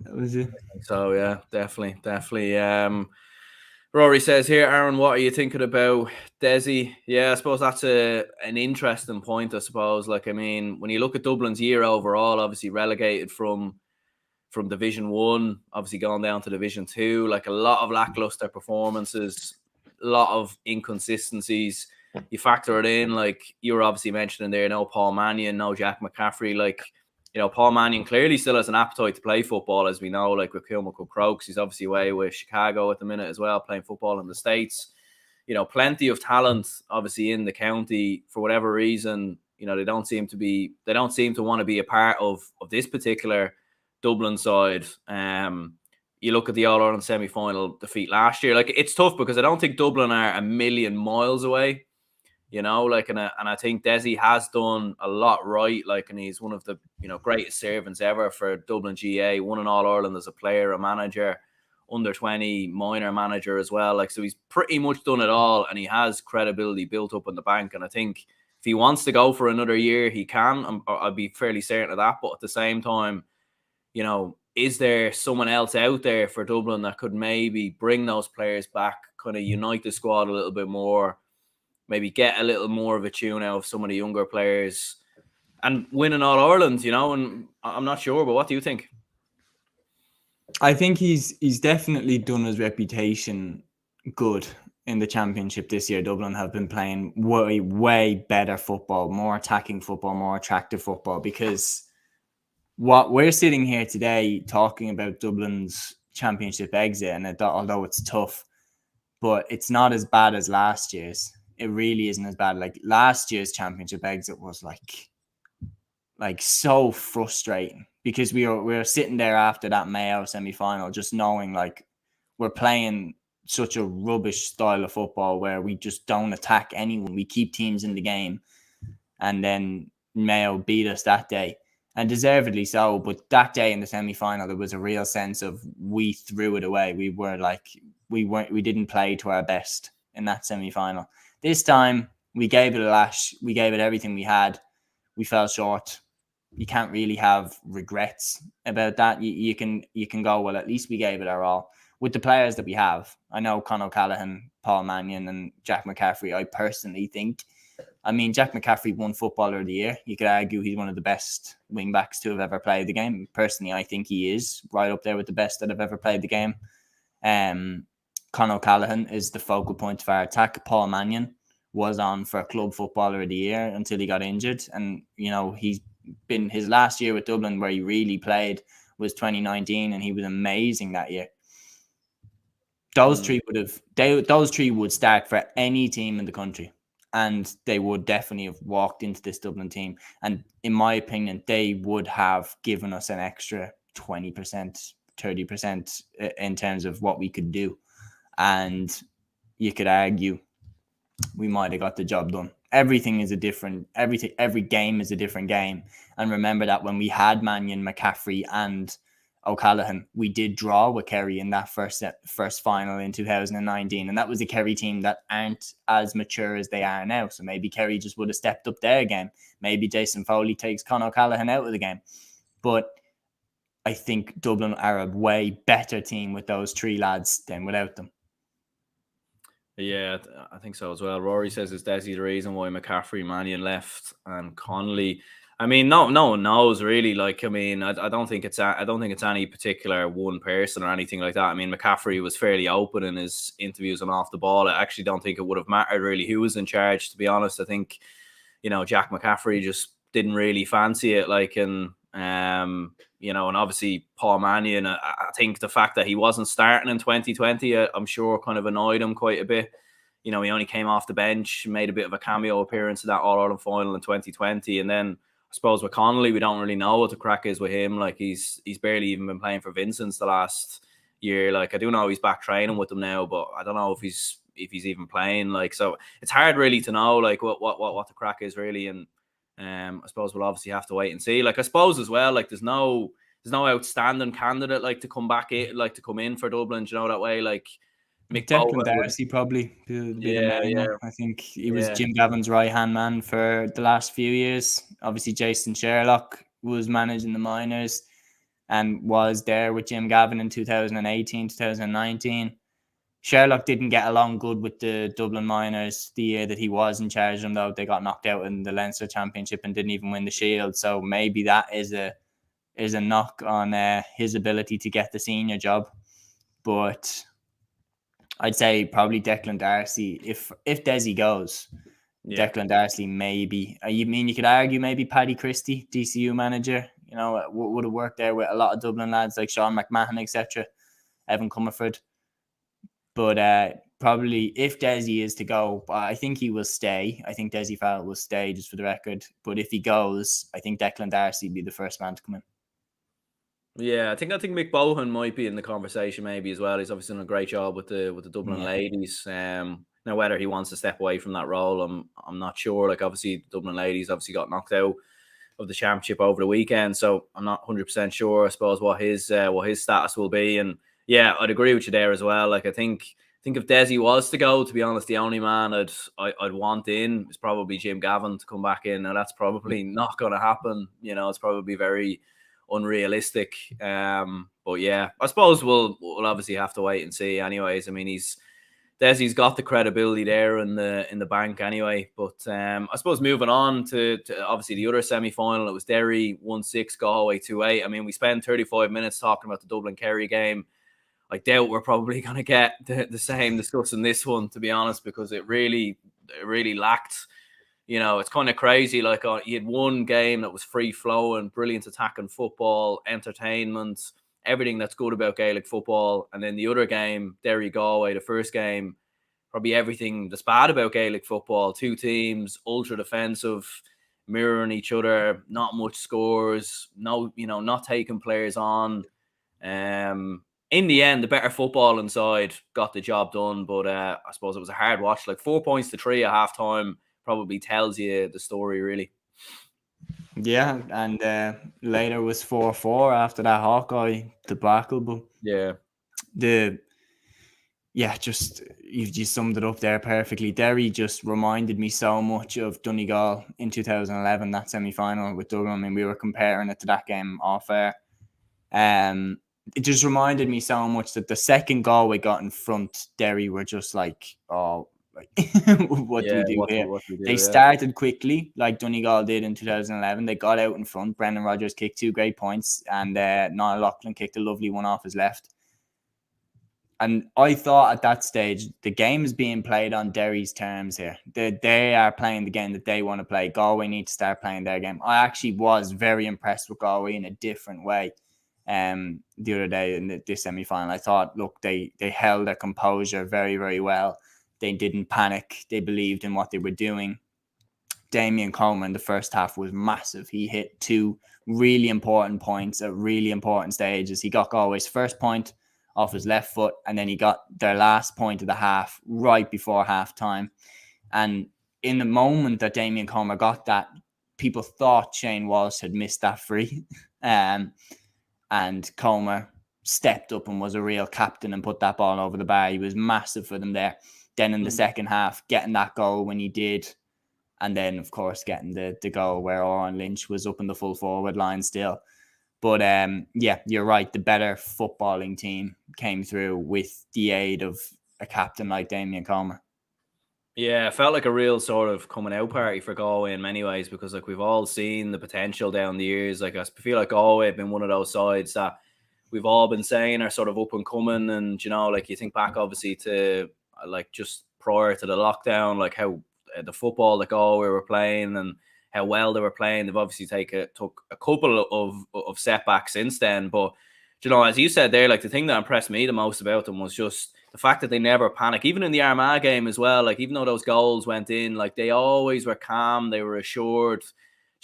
That was it.
So yeah, definitely. Rory says here, Aaron, what are you thinking about Desi? Yeah, I suppose that's an interesting point, I suppose. Like, I mean, when you look at Dublin's year overall, obviously relegated from Division 1, obviously gone down to Division 2, like a lot of lackluster performances, a lot of inconsistencies. You factor it in, like you were obviously mentioning there, no Paul Mannion, no Jack McCaffrey. Like, you know, Paul Mannion clearly still has an appetite to play football, as we know, like with Kilmacud Crokes. He's obviously away with Chicago at the minute as well, playing football in the States. You know, plenty of talent, obviously, in the county. For whatever reason, you know, they don't seem to want to be a part of this particular Dublin side. You look at the All-Ireland semi-final defeat last year. Like, it's tough because I don't think Dublin are a million miles away. You know, like, and I think Desi has done a lot right, like, and he's one of the, you know, greatest servants ever for Dublin GAA, won an All-Ireland as a player, a manager, under 20 minor manager as well. Like, so he's pretty much done it all, and he has credibility built up in the bank. And I think if he wants to go for another year, he can. I'd be fairly certain of that. But at the same time, you know, is there someone else out there for Dublin that could maybe bring those players back, kind of unite the squad a little bit more, maybe get a little more of a tune out of some of the younger players and win an All-Ireland, you know? And I'm not sure, but what do you think?
I think he's definitely done his reputation good in the championship this year. Dublin have been playing way better football, more attacking football, more attractive football, because what we're sitting here today talking about Dublin's championship exit, and although it's tough, but it's not as bad as last year's. It really isn't as bad. Like last year's championship exit was like so frustrating, because we were sitting there after that Mayo semi-final just knowing like we're playing such a rubbish style of football where we just don't attack anyone. We keep teams in the game, and then Mayo beat us that day, and deservedly so. But that day in the semi-final, there was a real sense of we threw it away. We didn't play to our best in that semi-final. This time we gave it a lash. We gave it everything we had. We fell short. You can't really have regrets about that. You can go, well, at least we gave it our all with the players that we have. I know Con O'Callaghan, Paul Mannion and Jack McCaffrey. I personally think, I mean, Jack McCaffrey won Footballer of the Year. You could argue he's one of the best wing backs to have ever played the game. Personally, I think he is right up there with the best that have ever played the game. Con O'Callaghan is the focal point of our attack. Paul Mannion was on for Club Footballer of the Year until he got injured. And, you know, he's been his last year with Dublin where he really played was 2019, and he was amazing that year. Those three would start for any team in the country, and they would definitely have walked into this Dublin team. And in my opinion, they would have given us an extra 20%, 30% in terms of what we could do. And you could argue we might have got the job done. Every game is a different game. And remember that when we had Mannion, McCaffrey and O'Callaghan, we did draw with Kerry in that first final in 2019. And that was a Kerry team that aren't as mature as they are now. So maybe Kerry just would have stepped up their game. Maybe Jason Foley takes Con O'Callaghan out of the game. But I think Dublin are a way better team with those three lads than without them.
Yeah, I think so as well. Rory says it's Desi the reason why McCaffrey, Mannion left, and Connolly. I mean, no one knows really. Like, I mean, I don't think it's any particular one person or anything like that. I mean, McCaffrey was fairly open in his interviews and off the ball. I actually don't think it would have mattered really who was in charge, to be honest. I think, you know, Jack McCaffrey just didn't really fancy it. Like, and you know, and obviously Paul Mannion, I think the fact that he wasn't starting in 2020, I'm sure kind of annoyed him quite a bit. You know, he only came off the bench, made a bit of a cameo appearance in that All-Ireland final in 2020. And then I suppose with Connolly, we don't really know what the crack is with him. Like, he's barely even been playing for Vincent's the last year. Like, I do know he's back training with them now, but I don't know if he's even playing. Like, so it's hard really to know like what the crack is really. And I suppose we'll obviously have to wait and see. Like, I suppose as well, like there's no outstanding candidate like to come in for Dublin, you know, that way. Like
Declan Darcy probably be the main one. I think he was Jim Gavin's right hand man for the last few years. Obviously Jason Sherlock was managing the minors and was there with Jim Gavin in 2018, 2019. Sherlock didn't get along good with the Dublin minors the year that he was in charge of them, though. They got knocked out in the Leinster Championship and didn't even win the Shield. So maybe that is a knock on his ability to get the senior job. But I'd say probably Declan Darcy. If Desi goes, Declan Darcy maybe. You could argue maybe Paddy Christie, DCU manager, you know, would have worked there with a lot of Dublin lads like Sean McMahon, etc., Evan Comerford. But probably if Desi is to go, I think he will stay. I think Desi Farrell will stay, just for the record. But if he goes, I think Declan Darcy will be the first man to come in.
Yeah, I think Mick Bohan might be in the conversation maybe as well. He's obviously done a great job with the Dublin ladies. Now whether he wants to step away from that role, I'm not sure. Like, obviously the Dublin ladies obviously got knocked out of the championship over the weekend, so I'm not 100% sure. I suppose what his status will be. And Yeah, I'd agree with you there as well. Like I think if Desi was to go, to be honest, the only man I'd want in is probably Jim Gavin to come back in. Now that's probably not going to happen. You know, it's probably very unrealistic. But yeah, I suppose we'll obviously have to wait and see. Anyways, I mean Desi's got the credibility there in the bank anyway. But I suppose moving on to obviously the other semi final, it was Derry 1-6, Galway 2-8. I mean, we spent 35 minutes talking about the Dublin Kerry game. I doubt we're probably going to get the same discussing this one, to be honest, because it really lacked. You know, it's kind of crazy. Like you had one game that was free flowing, brilliant attacking football, entertainment, everything that's good about Gaelic football, and then the other game, Derry Galway, the first game, probably everything that's bad about Gaelic football. Two teams, ultra defensive, mirroring each other, not much scores, not taking players on. In the end, the better footballing side got the job done, but I suppose it was a hard watch. Like 4 points to 3 at halftime probably tells you the story, really.
Yeah, and later was 4-4 after that Hawkeye debacle. But
yeah,
just you summed it up there perfectly. Derry just reminded me so much of Donegal in 2011, that semi-final with Dublin. I mean, we were comparing it to that game off air. It just reminded me so much that the second goal we got in front, Derry were just like, oh, like, what do we do here? They started quickly, like Donegal did in 2011. They got out in front. Brendan Rodgers kicked 2 great points, and Niall Loughlin kicked a lovely one off his left. And I thought at that stage, the game is being played on Derry's terms here. They are playing the game that they want to play. Galway need to start playing their game. I actually was very impressed with Galway in a different way. The other day in this semi-final, I thought, look, they held their composure very, very well. They didn't panic. They believed in what they were doing. Damien Coleman in the first half was massive. He hit 2 really important points at really important stages. He got Galway's first point off his left foot, and then he got their last point of the half right before half time. And in the moment that Damien Coleman got that, people thought Shane Walsh had missed that free. And Comer stepped up and was a real captain and put that ball over the bar. He was massive for them there. Then in the second half, getting that goal when he did, and then, of course, getting the goal where Oran Lynch was up in the full forward line still. But, you're right. The better footballing team came through with the aid of a captain like Damien Comer.
Yeah, it felt like a real sort of coming out party for Galway in many ways, because like we've all seen the potential down the years. Like I feel like Galway have been one of those sides that we've all been saying are sort of up and coming. And, like you think back obviously to like just prior to the lockdown, like how the football that Galway were playing and how well they were playing. They've obviously took a couple of setbacks since then. But, as you said there, like the thing that impressed me the most about them was just the fact that they never panic, even in the Armagh game as well. Like, even though those goals went in, like they always were calm. They were assured,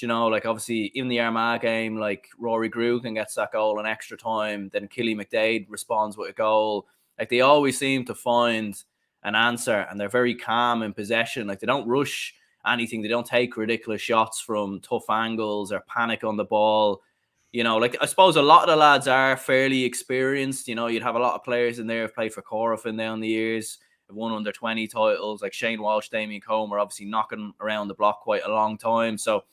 like obviously in the Armagh game, like Rory Grugan gets that goal in extra time. Then Killy McDade responds with a goal. Like they always seem to find an answer, and they're very calm in possession. Like they don't rush anything. They don't take ridiculous shots from tough angles or panic on the ball. Like I suppose a lot of the lads are fairly experienced. You'd have a lot of players in there who've played for Corofin down the years, have won under 20 titles, like Shane Walsh, Damien Comer, obviously knocking around the block quite a long time. So,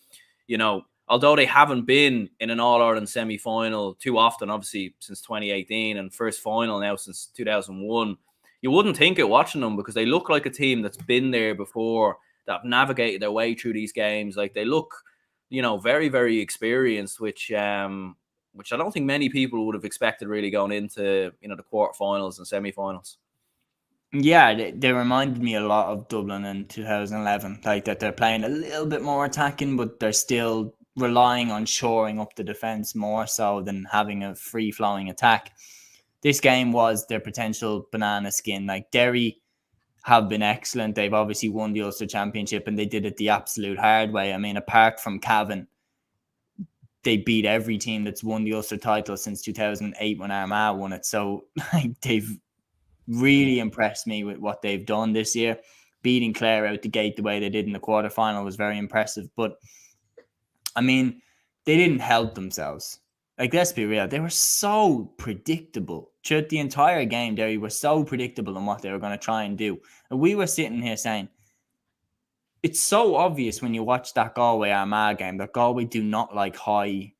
although they haven't been in an All-Ireland semi-final too often, obviously since 2018, and first final now since 2001, you wouldn't think it watching them, because they look like a team that's been there before, that have navigated their way through these games. Like they look, very, very experienced, which I don't think many people would have expected really going into, the quarterfinals and semi-finals.
Yeah, they reminded me a lot of Dublin in 2011, like that they're playing a little bit more attacking, but they're still relying on shoring up the defence more so than having a free-flowing attack. This game was their potential banana skin. Like Derry have been excellent. They've obviously won the Ulster Championship, and they did it the absolute hard way. I mean, apart from Cavan, they beat every team that's won the Ulster title since 2008 when Armagh won it. So like they've really impressed me with what they've done this year. Beating Clare out the gate the way they did in the quarterfinal was very impressive. But I mean, they didn't help themselves. Like, let's be real, they were so predictable. Throughout the entire game, Derry were so predictable in what they were going to try and do. And we were sitting here saying, it's so obvious when you watch that Galway Armagh game that Galway do not like high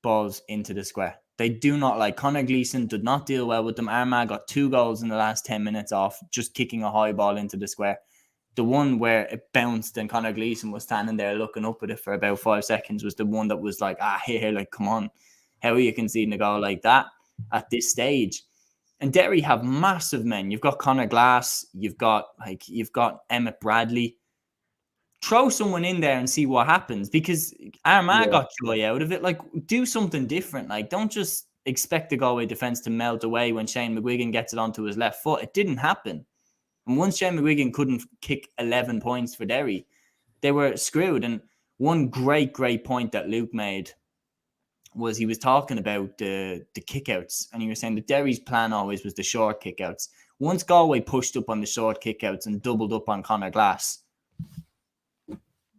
balls into the square. They do not like. Conor Gleeson did not deal well with them. Armagh got 2 goals in the last 10 minutes off just kicking a high ball into the square. The one where it bounced and Conor Gleeson was standing there looking up at it for about 5 seconds was the one that was like, here, like, come on. How are you conceding a goal like that at this stage? And Derry have massive men. You've got Conor Glass. You've got Emmett Bradley. Throw someone in there and see what happens, because Armagh got joy out of it. Like, do something different. Like, don't just expect the Galway defence to melt away when Shane McGuigan gets it onto his left foot. It didn't happen. And once Shane McGuigan couldn't kick 11 points for Derry, they were screwed. And one great point that Luke made was he was talking about the kickouts, and he was saying that Derry's plan always was the short kickouts. Once Galway pushed up on the short kickouts and doubled up on Conor Glass,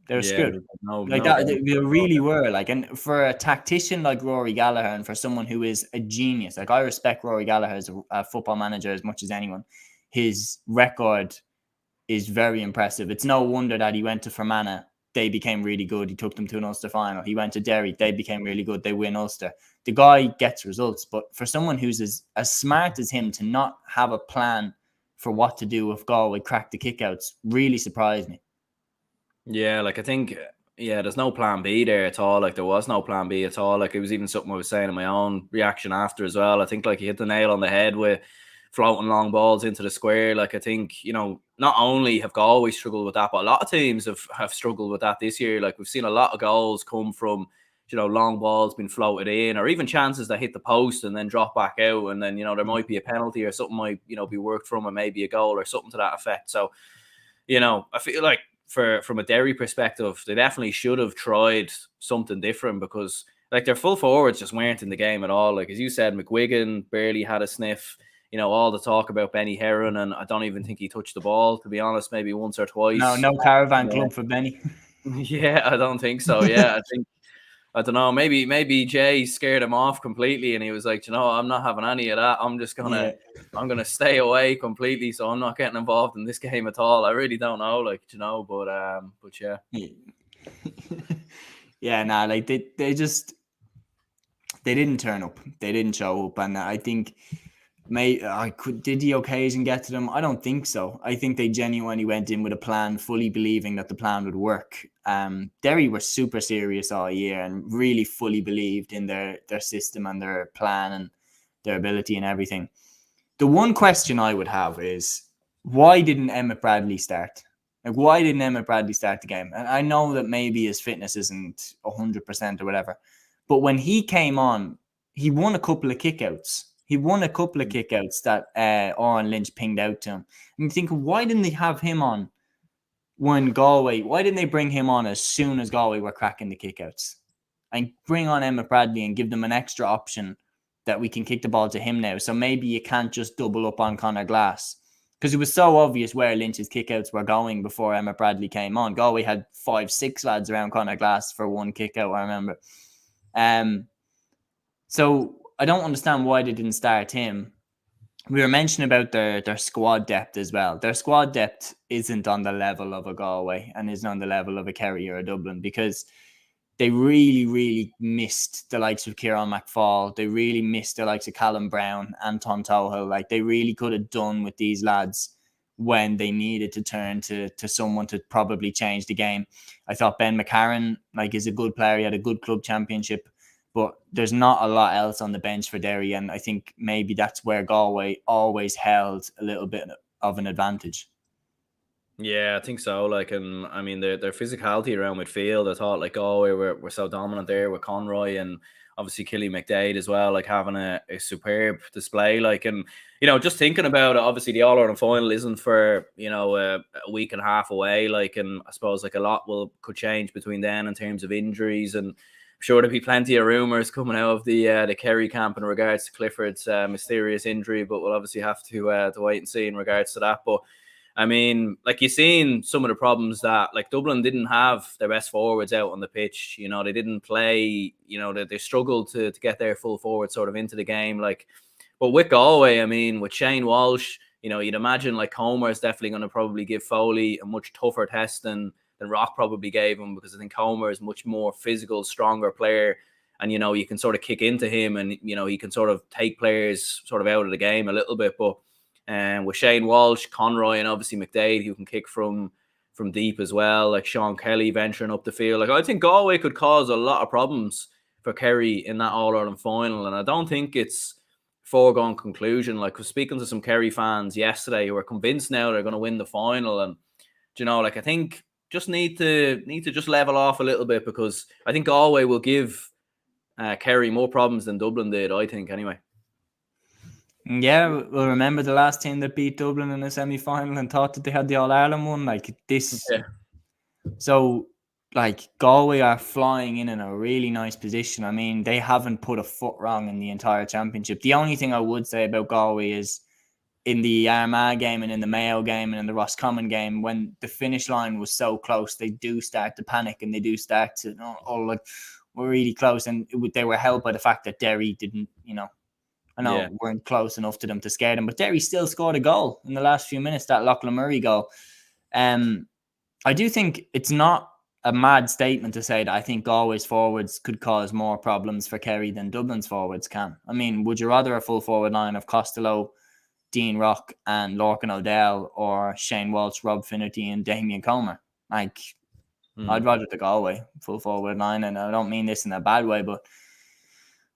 they were screwed. They really were. Like, and for a tactician like Rory Gallagher, and for someone who is a genius, like, I respect Rory Gallagher as a football manager as much as anyone. His record is very impressive. It's no wonder that he went to Fermanagh. They became really good. He took them to an Ulster final. He went to Derry. They became really good. They win Ulster. The guy gets results. But for someone who's as smart as him to not have a plan for what to do if Galway crack the kickouts really surprised me.
Yeah, like, I think, there's no plan B there at all. Like, there was no plan B at all. Like, it was even something I was saying in my own reaction after as well. I think, like, he hit the nail on the head with floating long balls into the square. Like, I think, not only have Galway struggled with that, but a lot of teams have struggled with that this year. Like, we've seen a lot of goals come from, long balls being floated in, or even chances that hit the post and then drop back out. And then, there might be a penalty or something might, be worked from, and maybe a goal or something to that effect. So, I feel like from a Derry perspective, they definitely should have tried something different, because, like, their full forwards just weren't in the game at all. Like, as you said, McGuigan barely had a sniff. All the talk about Benny Heron, and I don't even think he touched the ball, to be honest, maybe once or twice.
No caravan club for Benny.
Yeah, I don't think so. Yeah, I don't know, maybe Jay scared him off completely, and he was like, I'm not having any of that. I'm just gonna stay away completely, so I'm not getting involved in this game at all. I really don't know, but yeah.
Yeah, like, they didn't turn up. They didn't show up, and I think did the occasion get to them? I don't think so. I think they genuinely went in with a plan, fully believing that the plan would work. Derry were super serious all year and really fully believed in their system and their plan and their ability and everything. The one question I would have is, why didn't Emmett Bradley start? Like, why didn't Emmett Bradley start the game? And I know that maybe his fitness isn't 100% or whatever, but when he came on, he won a couple of kickouts. That Oren Lynch pinged out to him. And you think, why didn't they have him on when Galway? Why didn't they bring him on as soon as Galway were cracking the kickouts? And bring on Emmett Bradley and give them an extra option that we can kick the ball to him now. So maybe you can't just double up on Conor Glass. Because it was so obvious where Lynch's kickouts were going before Emmett Bradley came on. Galway had 5-6 lads around Conor Glass for one kickout, I remember. So I don't understand why they didn't start him. We were mentioning about their squad depth as well. Their squad depth isn't on the level of a Galway and isn't on the level of a Kerry or a Dublin, because they really, really missed the likes of Kieran McFall. They really missed the likes of Callum Brown, Anton Tohill. Like, they really could have done with these lads when they needed to turn to someone to probably change the game. I thought Ben McCarron, like, is a good player. He had a good club championship, but there's not a lot else on the bench for Derry. And I think maybe that's where Galway always held a little bit of an advantage.
Yeah, I think so. Like, and I mean, their physicality around midfield, I thought, like, Galway were so dominant there with Conroy and obviously Killy McDade as well, like, having a superb display. Like, and, just thinking about it, obviously the All-Ireland final isn't for, a week and a half away. Like, and I suppose, like, a lot could change between then in terms of injuries, and I'm sure there'll be plenty of rumours coming out of the Kerry camp in regards to Clifford's mysterious injury, but we'll obviously have to wait and see in regards to that. But I mean, like you've seen some of the problems that like Dublin didn't have their best forwards out on the pitch. You know, they didn't play. You know, they struggled to get their full forward sort of into the game. Like, but with Galway, I mean, with Shane Walsh, you know, you'd imagine like Homer is definitely going to probably give Foley a much tougher test than Rock probably gave him, because I think Homer is much more physical, stronger player. And, you know, you can sort of kick into him and, you know, he can sort of take players sort of out of the game a little bit. But with Shane Walsh, Conroy, and obviously McDade, who can kick from deep as well, like Sean Kelly venturing up the field. Like, I think Galway could cause a lot of problems for Kerry in that All-Ireland final. And I don't think it's foregone conclusion. Like, I was speaking to some Kerry fans yesterday who are convinced now they're going to win the final. And, you know, like, I think just need to just level off a little bit, because I think Galway will give Kerry more problems than Dublin did, I think, anyway.
Yeah, we'll remember the last team that beat Dublin in the semi-final and thought that they had the All-Ireland one. Like this.
Yeah.
So, like, Galway are flying in a really nice position. I mean, they haven't put a foot wrong in the entire championship. The only thing I would say about Galway is in the Armagh game and in the Mayo game and in the Roscommon game, when the finish line was so close, they do start to panic and they do start to, like, we're really close. And they were helped by the fact that Derry didn't, weren't close enough to them to scare them. But Derry still scored a goal in the last few minutes, that Lachlan Murray goal. I do think it's not a mad statement to say that I think Galway's forwards could cause more problems for Kerry than Dublin's forwards can. I mean, would you rather a full forward line of Costello, Dean Rock and Lorcan O'Dell, or Shane Walsh, Rob Finnerty and Damien Comer? Like, I'd rather the Galway full forward line, and I don't mean this in a bad way, but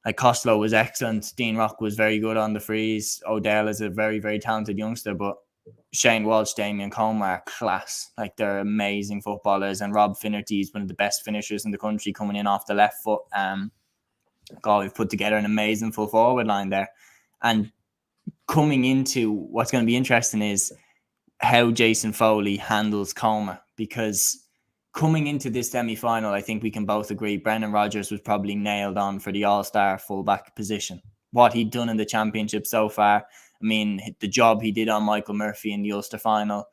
like Costello was excellent, Dean Rock was very good on the freeze, O'Dell is a very, very talented youngster, but Shane Walsh, Damien Comer are class. Like, they're amazing footballers, and Rob Finnerty is one of the best finishers in the country coming in off the left foot. We've put together an amazing full forward line there. And coming into what's going to be interesting is how Jason Foley handles Comer, because coming into this semi-final, I think we can both agree Brendan Rodgers was probably nailed on for the all-star fullback position. What he'd done in the championship so far, I mean, the job he did on Michael Murphy in the Ulster final,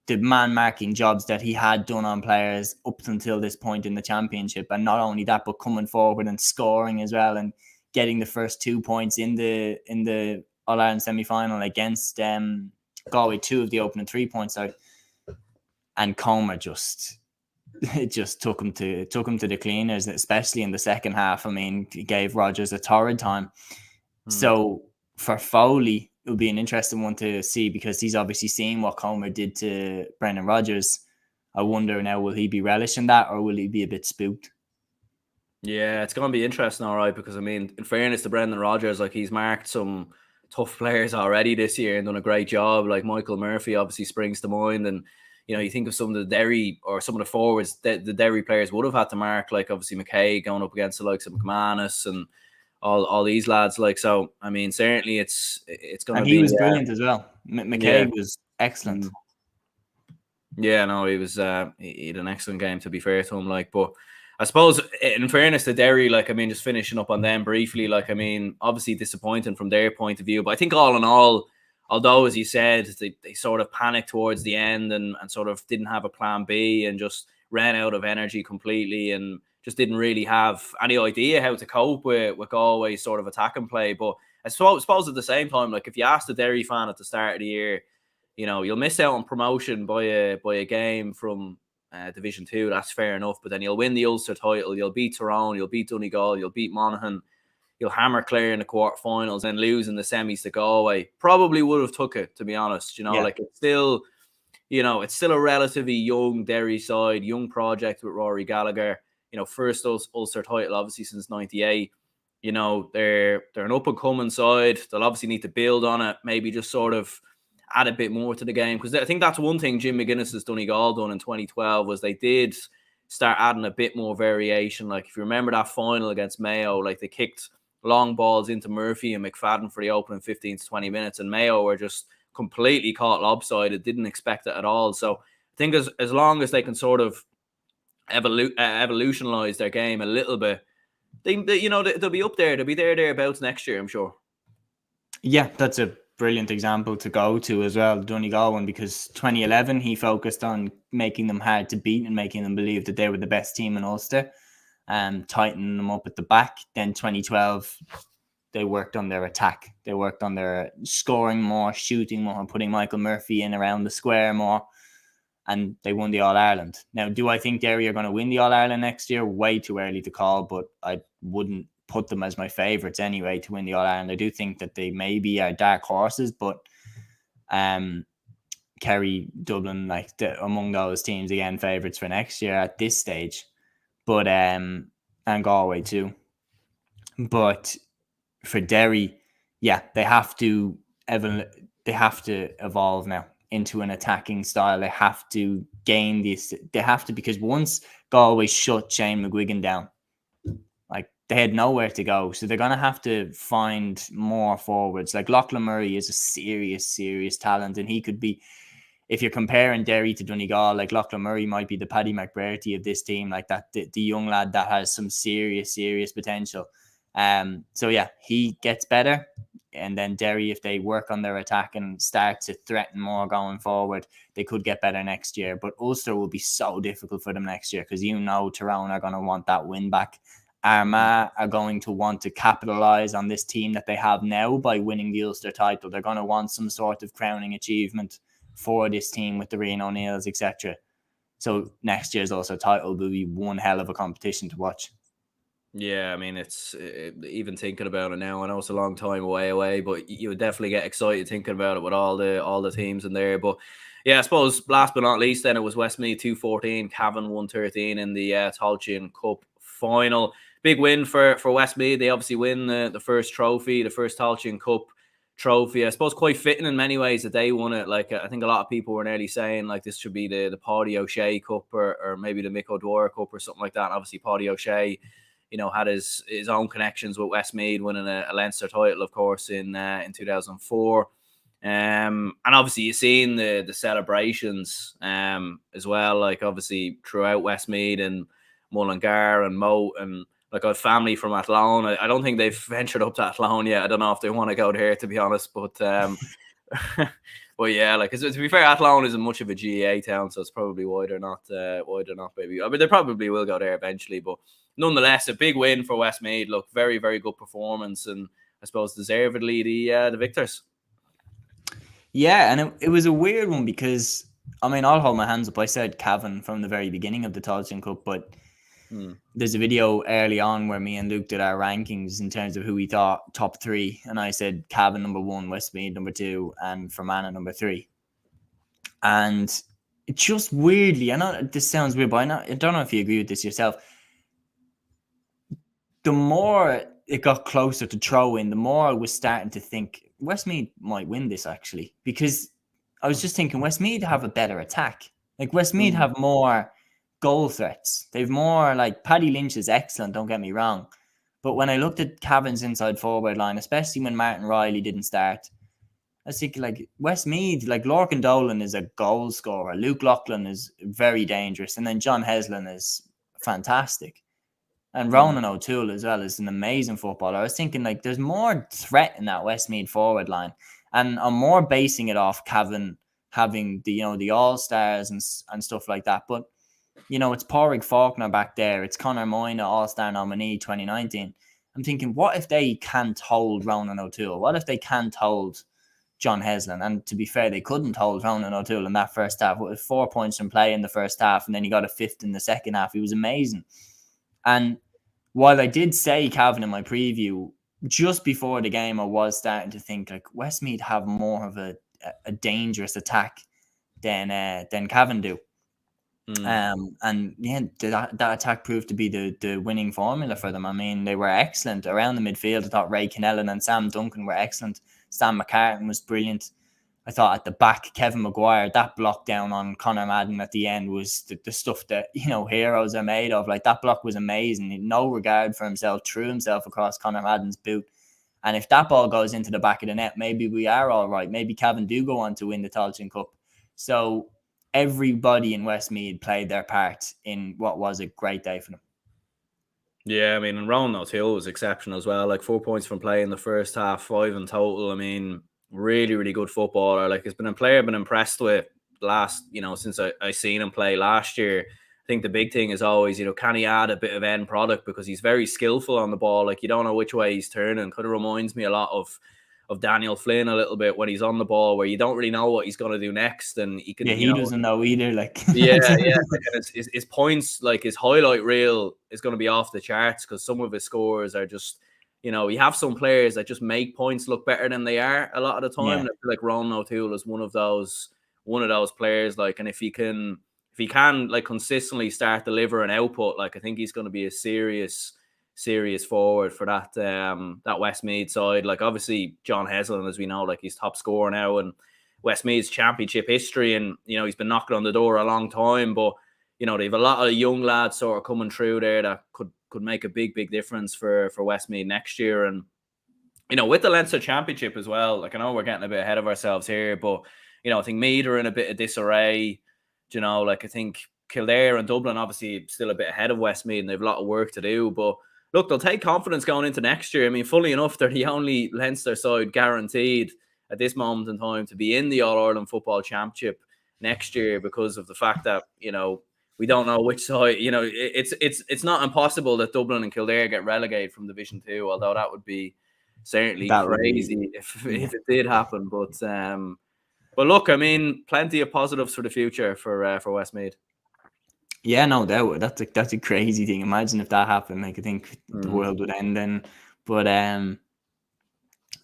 the man-marking jobs that he had done on players up until this point in the championship, and not only that, but coming forward and scoring as well, and getting the first 2 points in the All-Ireland semi-final against Galway, 2 of the opening 3 points out. And Comer just took him to the cleaners, especially in the second half. I mean, he gave Rodgers a torrid time. So for Foley, it would be an interesting one to see, because he's obviously seen what Comer did to Brendan Rodgers. I wonder now, will he be relishing that, or will he be a bit spooked?
Yeah, it's going to be interesting, all right, because, I mean, in fairness to Brendan Rodgers, like, he's marked some tough players already this year and done a great job. Like, Michael Murphy obviously springs to mind, and, you know, you think of some of the Derry or some of the forwards that the Derry players would have had to mark, like obviously McKay going up against the likes of McManus and all these lads. Like, so, I mean, certainly it's going to be...
And he was brilliant as well. McKay was excellent.
Yeah, no, he was he had an excellent game, to be fair to him. Like, but I suppose in fairness to Derry, like, I mean, just finishing up on them briefly, like, I mean, obviously disappointing from their point of view, but I think all in all, although, as you said, they sort of panicked towards the end and sort of didn't have a plan B and just ran out of energy completely and just didn't really have any idea how to cope with Galway's sort of attacking play. But I suppose at the same time, like, if you ask the Derry fan at the start of the year, you know, you'll miss out on promotion by a game from Division 2, that's fair enough. But then you'll win the Ulster title, you'll beat Tyrone, you'll beat Donegal, you'll beat Monaghan, you'll hammer Clare in the quarterfinals and lose in the semis to Galway. Probably would have took it, to be honest. You know, like, it's still, you know, it's still a relatively young Derry side, young project with Rory Gallagher. You know, first Ulster title obviously since '98. You know, they're an up and coming side. They'll obviously need to build on it. Maybe just sort of add a bit more to the game, because I think that's one thing Jim McGuinness's Donegal done in 2012 was they did start adding a bit more variation. Like, if you remember that final against Mayo, like, they kicked long balls into Murphy and McFadden for the opening 15 to 20 minutes, and Mayo were just completely caught lopsided, didn't expect it at all. So I think as long as they can sort of evolutionize their game a little bit, they you know, they'll be up there, they'll be thereabouts next year, I'm sure.
Yeah, that's a brilliant example to go to as well, Donegal one, because 2011 he focused on making them hard to beat and making them believe that they were the best team in Ulster and tightening them up at the back. Then 2012 they worked on their attack. They worked on their scoring more, shooting more, putting Michael Murphy in around the square more, and they won the All-Ireland. Now, do I think Derry are going to win the All-Ireland next year? Way too early to call, but I wouldn't put them as my favourites anyway to win the All-Ireland. I do think that they maybe are dark horses, but Kerry, Dublin, among those teams, again, favourites for next year at this stage. But and Galway too. But for Derry, yeah, they have to evolve now into an attacking style. They have to gain this. They have to, because once Galway shut Shane McGuigan down, like, they had nowhere to go. So they're going to have to find more forwards. Like, Lachlan Murray is a serious talent, and he could be, if you're comparing Derry to Donegal, like, Lachlan Murray might be the Paddy McBrearty of this team, like that, the young lad that has some serious potential. So yeah, he gets better, and then Derry, if they work on their attack and start to threaten more going forward, they could get better next year. But Ulster will be so difficult for them next year, because Tyrone are going to want that win back. Armagh are going to want to capitalise on this team that they have now by winning the Ulster title. They're going to want some sort of crowning achievement for this team with the Rian O'Neills, etc. So next year's Ulster title will be one hell of a competition to watch.
Yeah, I mean, it's even thinking about it now. I know it's a long time away, but you would definitely get excited thinking about it with all the teams in there. But yeah, I suppose last but not least, then it was Westmeath 2-14, Cavan 1-13 in the Tailteann Cup final. Big win for Westmeath. They obviously win the first trophy, the first Tailteann Cup trophy. I suppose quite fitting in many ways that they won it. Like, I think a lot of people were nearly saying like this should be the Paddy O'Shea Cup or maybe the Mick O'Dwyer Cup or something like that. And obviously, Paddy O'Shea, had his own connections with Westmeath, winning a Leinster title, of course, in 2004. And obviously, you've seen the celebrations as well. Like, obviously, throughout Westmeath and Mullingar and Moat, and like, I have family from Athlone. I don't think they've ventured up to Athlone yet. I don't know if they want to go there, to be honest. But but yeah, like, to be fair, Athlone isn't much of a GAA town, so it's probably why they're not maybe. I mean, they probably will go there eventually, but nonetheless, a big win for Westmeath. Look, very, very good performance, and I suppose deservedly the victors.
Yeah, and it was a weird one because, I mean, I'll hold my hands up. I said Cavan from the very beginning of the Tailteann Cup, but there's a video early on where me and Luke did our rankings in terms of who we thought top three, and I said Cavan number 1, Westmeath number 2, and Fermanagh number 3. And it just weirdly, I know this sounds weird, but I don't know if you agree with this yourself. The more it got closer to throw-in, the more I was starting to think Westmeath might win this, actually, because I was just thinking Westmeath have a better attack. Like, Westmeath have more goal threats. They've more, like, Paddy Lynch is excellent, don't get me wrong. But when I looked at Cavan's inside forward line, especially when Martin Riley didn't start, I was thinking, like, Westmeath, like, Lorcan Dolan is a goal scorer. Luke Loughlin is very dangerous. And then John Heslin is fantastic. And Ronan O'Toole as well is an amazing footballer. I was thinking, like, there's more threat in that Westmeath forward line. And I'm more basing it off Cavan having the All-Stars and stuff like that. But, it's Pádraig Faulkner back there. It's Conor Moyna, All-Star nominee 2019. I'm thinking, what if they can't hold Ronan O'Toole? What if they can't hold John Heslin? And to be fair, they couldn't hold Ronan O'Toole in that first half. With 4 points from play in the first half, and then he got a 5th in the second half. He was amazing. And while I did say Cavan in my preview, just before the game, I was starting to think, like, Westmeath have more of a dangerous attack than Cavan do. And yeah, that attack proved to be the winning formula for them. I mean, they were excellent around the midfield. I thought Ray Kennellan and Sam Duncan were excellent. Sam McCartan was brilliant. I thought at the back, Kevin Maguire, that block down on Conor Madden at the end was the stuff that, heroes are made of. Like, that block was amazing. He had no regard for himself, threw himself across Conor Madden's boot. And if that ball goes into the back of the net, maybe we are all right. Maybe Cavan do go on to win the Tailteann Cup. So everybody in Westmeath played their part in what was a great day for them.
Yeah, I mean, and Ronan O'Toole was exceptional as well. Like, 4 points from play in the first half, 5 in total. I mean, really, really good footballer. Like, he's been a player I've been impressed with last, since I seen him play last year. I think the big thing is always, can he add a bit of end product, because he's very skillful on the ball. Like, you don't know which way he's turning. Kind of reminds me a lot of Daniel Flynn a little bit when he's on the ball, where you don't really know what he's going to do next, and he can.
Yeah, he doesn't know either. Like,
yeah. Like, and his points, like his highlight reel, is going to be off the charts, because some of his scores are just. You have some players that just make points look better than they are a lot of the time.
Yeah.
And I feel like Ronan O'Toole is one of those players. Like, and if he can like consistently start delivering output, like, I think he's going to be a serious forward for that Westmeath side. Like, obviously John Heslin, as we know, like, he's top scorer now in Westmeath's championship history, and he's been knocking on the door a long time. But they have a lot of young lads sort of coming through there that could make a big difference for Westmeath next year. And with the Leinster Championship as well, like, I know we're getting a bit ahead of ourselves here, but I think Meath are in a bit of disarray. Like, I think Kildare and Dublin obviously still a bit ahead of Westmeath, and they have a lot of work to do. But look, they'll take confidence going into next year. I mean, fully enough, they're the only Leinster side guaranteed at this moment in time to be in the All-Ireland Football Championship next year, because of the fact that we don't know which side. It's not impossible that Dublin and Kildare get relegated from Division 2, although that would be certainly crazy if it did happen. But look, I mean, plenty of positives for the future for Westmeath.
Yeah, no doubt. That's a crazy thing. Imagine if that happened. Like, I think the world would end then. But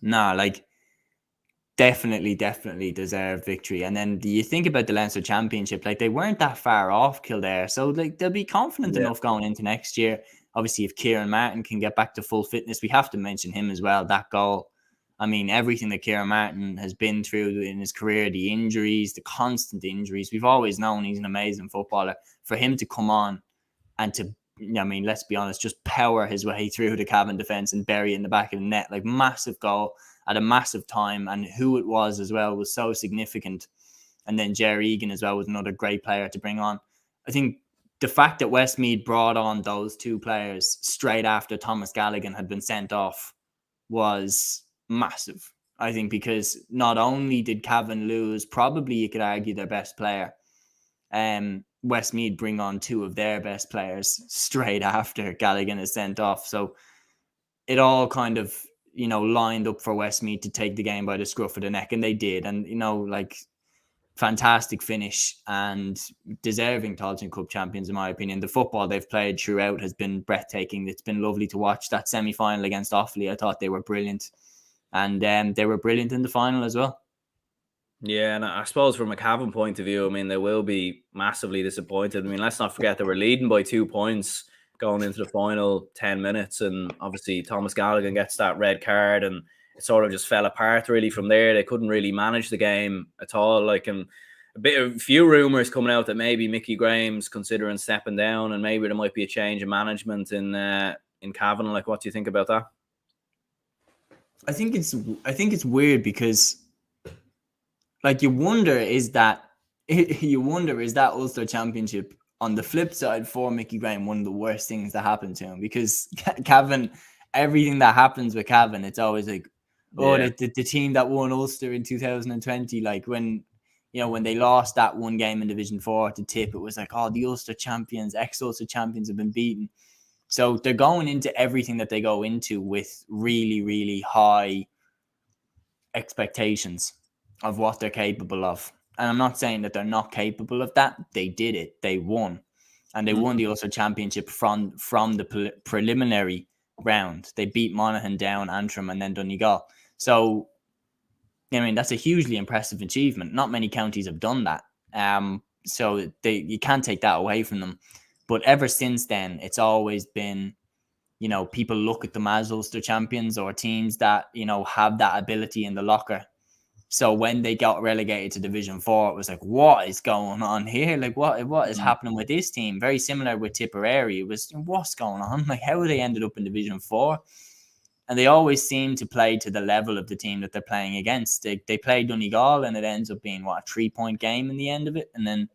like, definitely deserve victory. And then you think about the Leinster Championship, like, they weren't that far off Kildare, so like they'll be confident enough going into next year. Obviously, if Kieran Martin can get back to full fitness, we have to mention him as well. That goal, I mean, everything that Kieran Martin has been through in his career, the injuries, the constant injuries, we've always known he's an amazing footballer. For him to come on and to, let's be honest, just power his way through the Cavan defence and bury it in the back of the net, like, massive goal at a massive time. And who it was as well was so significant. And then Jerry Egan as well was another great player to bring on. I think the fact that Westmeath brought on those two players straight after Thomas Galligan had been sent off was massive, I think, because not only did Cavan lose, probably you could argue, their best player, Westmeath bring on two of their best players straight after Galligan is sent off. So it all kind of, lined up for Westmeath to take the game by the scruff of the neck, and they did. And, like, fantastic finish and deserving Tailteann Cup champions, in my opinion. The football they've played throughout has been breathtaking. It's been lovely to watch. That semi-final against Offaly, I thought they were brilliant. And they were brilliant in the final as well.
Yeah, and I suppose from a Cavan point of view, I mean, they will be massively disappointed. I mean, let's not forget they were leading by 2 points going into the final 10 minutes. And obviously Thomas Galligan gets that red card, and it sort of just fell apart really from there. They couldn't really manage the game at all. Like, and a few rumours coming out that maybe Mickey Graham's considering stepping down, and maybe there might be a change in management in Cavan. Like, what do you think about that?
I think it's weird because, like, you wonder is that Ulster Championship, on the flip side, for Mickey Graham, one of the worst things that happened to him, because Cavan, everything that happens with Cavan, it's always like, the team that won Ulster in 2020, like, when they lost that one game in Division 4 to Tip, it was like, oh, the Ulster champions, ex-Ulster champions have been beaten. So they're going into everything that they go into with really, really high expectations of what they're capable of. And I'm not saying that they're not capable of that. They did it. They won. And they won the Ulster Championship from the preliminary round. They beat Monaghan, Down, Antrim, and then Donegal. So, I mean, that's a hugely impressive achievement. Not many counties have done that. So you can't take that away from them. But ever since then, it's always been, people look at them as Ulster champions, or teams that, have that ability in the locker. So when they got relegated to Division 4, it was like, what is going on here? Like, what is happening with this team? Very similar with Tipperary. It was, what's going on? Like, how they ended up in Division 4? And they always seem to play to the level of the team that they're playing against. They play Donegal, and it ends up being, a 3-point game in the end of it. And then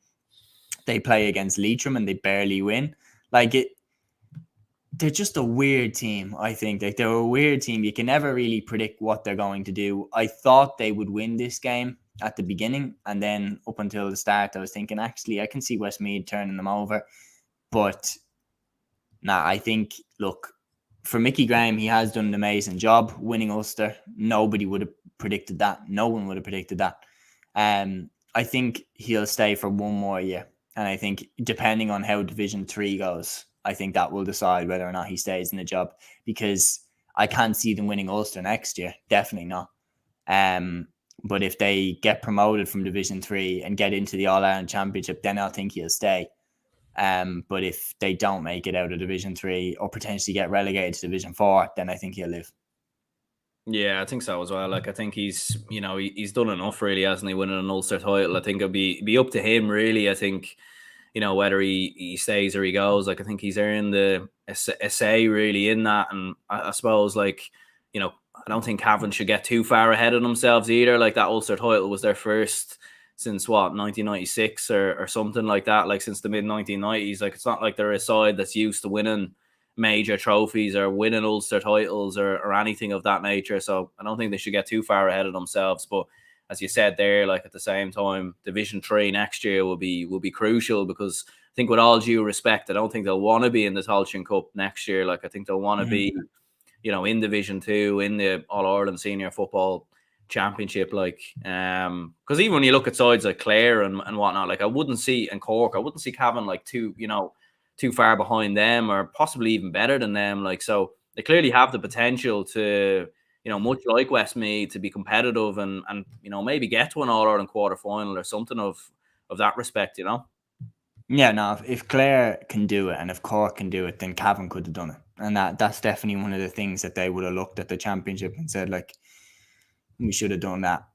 they play against Leitrim, and they barely win. Like, they're just a weird team, I think. Like, they're a weird team. You can never really predict what they're going to do. I thought they would win this game at the beginning, and then up until the start, I was thinking, actually, I can see Westmeath turning them over. But I think, look, for Mickey Graham, he has done an amazing job winning Ulster. Nobody would have predicted that. No one would have predicted that. I think he'll stay for one more year. And I think depending on how Division 3 goes, I think that will decide whether or not he stays in the job, because I can't see them winning Ulster next year. Definitely not. But if they get promoted from Division 3 and get into the All-Ireland Championship, then I think he'll stay. But if they don't make it out of Division 3 or potentially get relegated to Division 4, then I think he'll live.
Yeah, I think so as well. Like, I think he's done enough, really, hasn't he, winning an Ulster title? I think it'll be up to him, really. I think, whether he stays or he goes, like, I think he's earned a say, really, in that. And I suppose, like, I don't think Cavan should get too far ahead of themselves either. Like, that Ulster title was their first since 1996 or something like that, like since the mid 1990s. Like, it's not like they're a side that's used to winning major trophies or winning Ulster titles or anything of that nature. So I don't think they should get too far ahead of themselves. But as you said there, like, at the same time, Division 3 next year will be crucial, because I think, with all due respect, I don't think they'll want to be in the Tailteann Cup next year. Like, I think they'll want to be, in Division 2, in the All-Ireland Senior Football Championship. Like, because even when you look at sides like Clare and whatnot, like, I wouldn't see Cavan, like, too far behind them, or possibly even better than them. Like, so they clearly have the potential to, much like Westmeath, to be competitive and maybe get to an All-Ireland quarter-final or something of that respect,
Yeah, no, if Clare can do it and if Cork can do it, then Cavan could have done it. And that's definitely one of the things that they would have looked at the championship and said, like, we should have done that.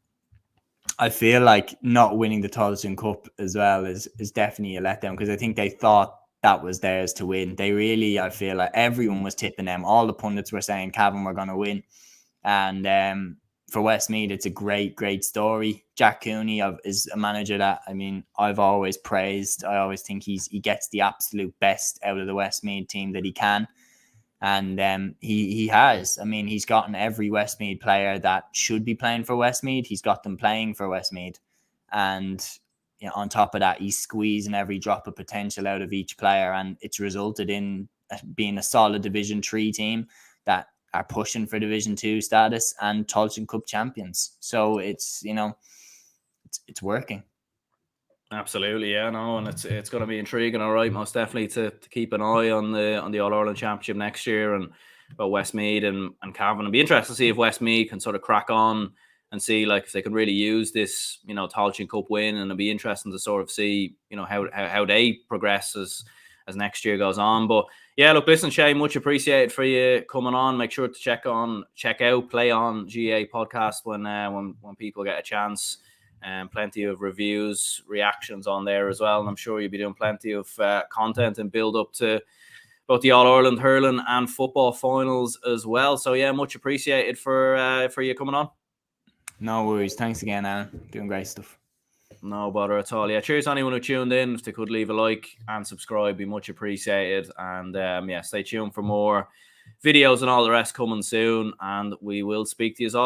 I feel like not winning the Tailteann Cup as well is definitely a letdown, because I think they thought that was theirs to win. They really, I feel like everyone was tipping them. All the pundits were saying Cavan were going to win. And for Westmeath, it's a great, great story. Jack Cooney is a manager that, I mean, I've always praised. I always think he gets the absolute best out of the Westmeath team that he can. And he has. I mean, he's gotten every Westmeath player that should be playing for Westmeath. He's got them playing for Westmeath. And on top of that, he's squeezing every drop of potential out of each player. And it's resulted in being a solid Division 3 team that are pushing for Division 2 status and Tailteann Cup champions. So it's working.
Absolutely, yeah, no, and it's going to be intriguing, all right, most definitely, to keep an eye on the All-Ireland Championship next year, and about Westmeath and Cavan. It'd be interesting to see if Westmeath can sort of crack on and see, like, if they can really use this, Tailteann Cup win, and it'd be interesting to sort of see, how they progress as next year goes on. But yeah, look, listen, Shay, much appreciated for you coming on. Make sure to check out Play On GAA podcast when people get a chance. Plenty of reviews, reactions on there as well. And I'm sure you'll be doing plenty of content and build up to both the All-Ireland hurling and football finals as well. So yeah, much appreciated for you coming on.
No worries. Thanks again, Alan. Doing great stuff.
No bother at all. Yeah, cheers to anyone who tuned in. If they could leave a like and subscribe, be much appreciated. And stay tuned for more videos and all the rest coming soon. And we will speak to you all.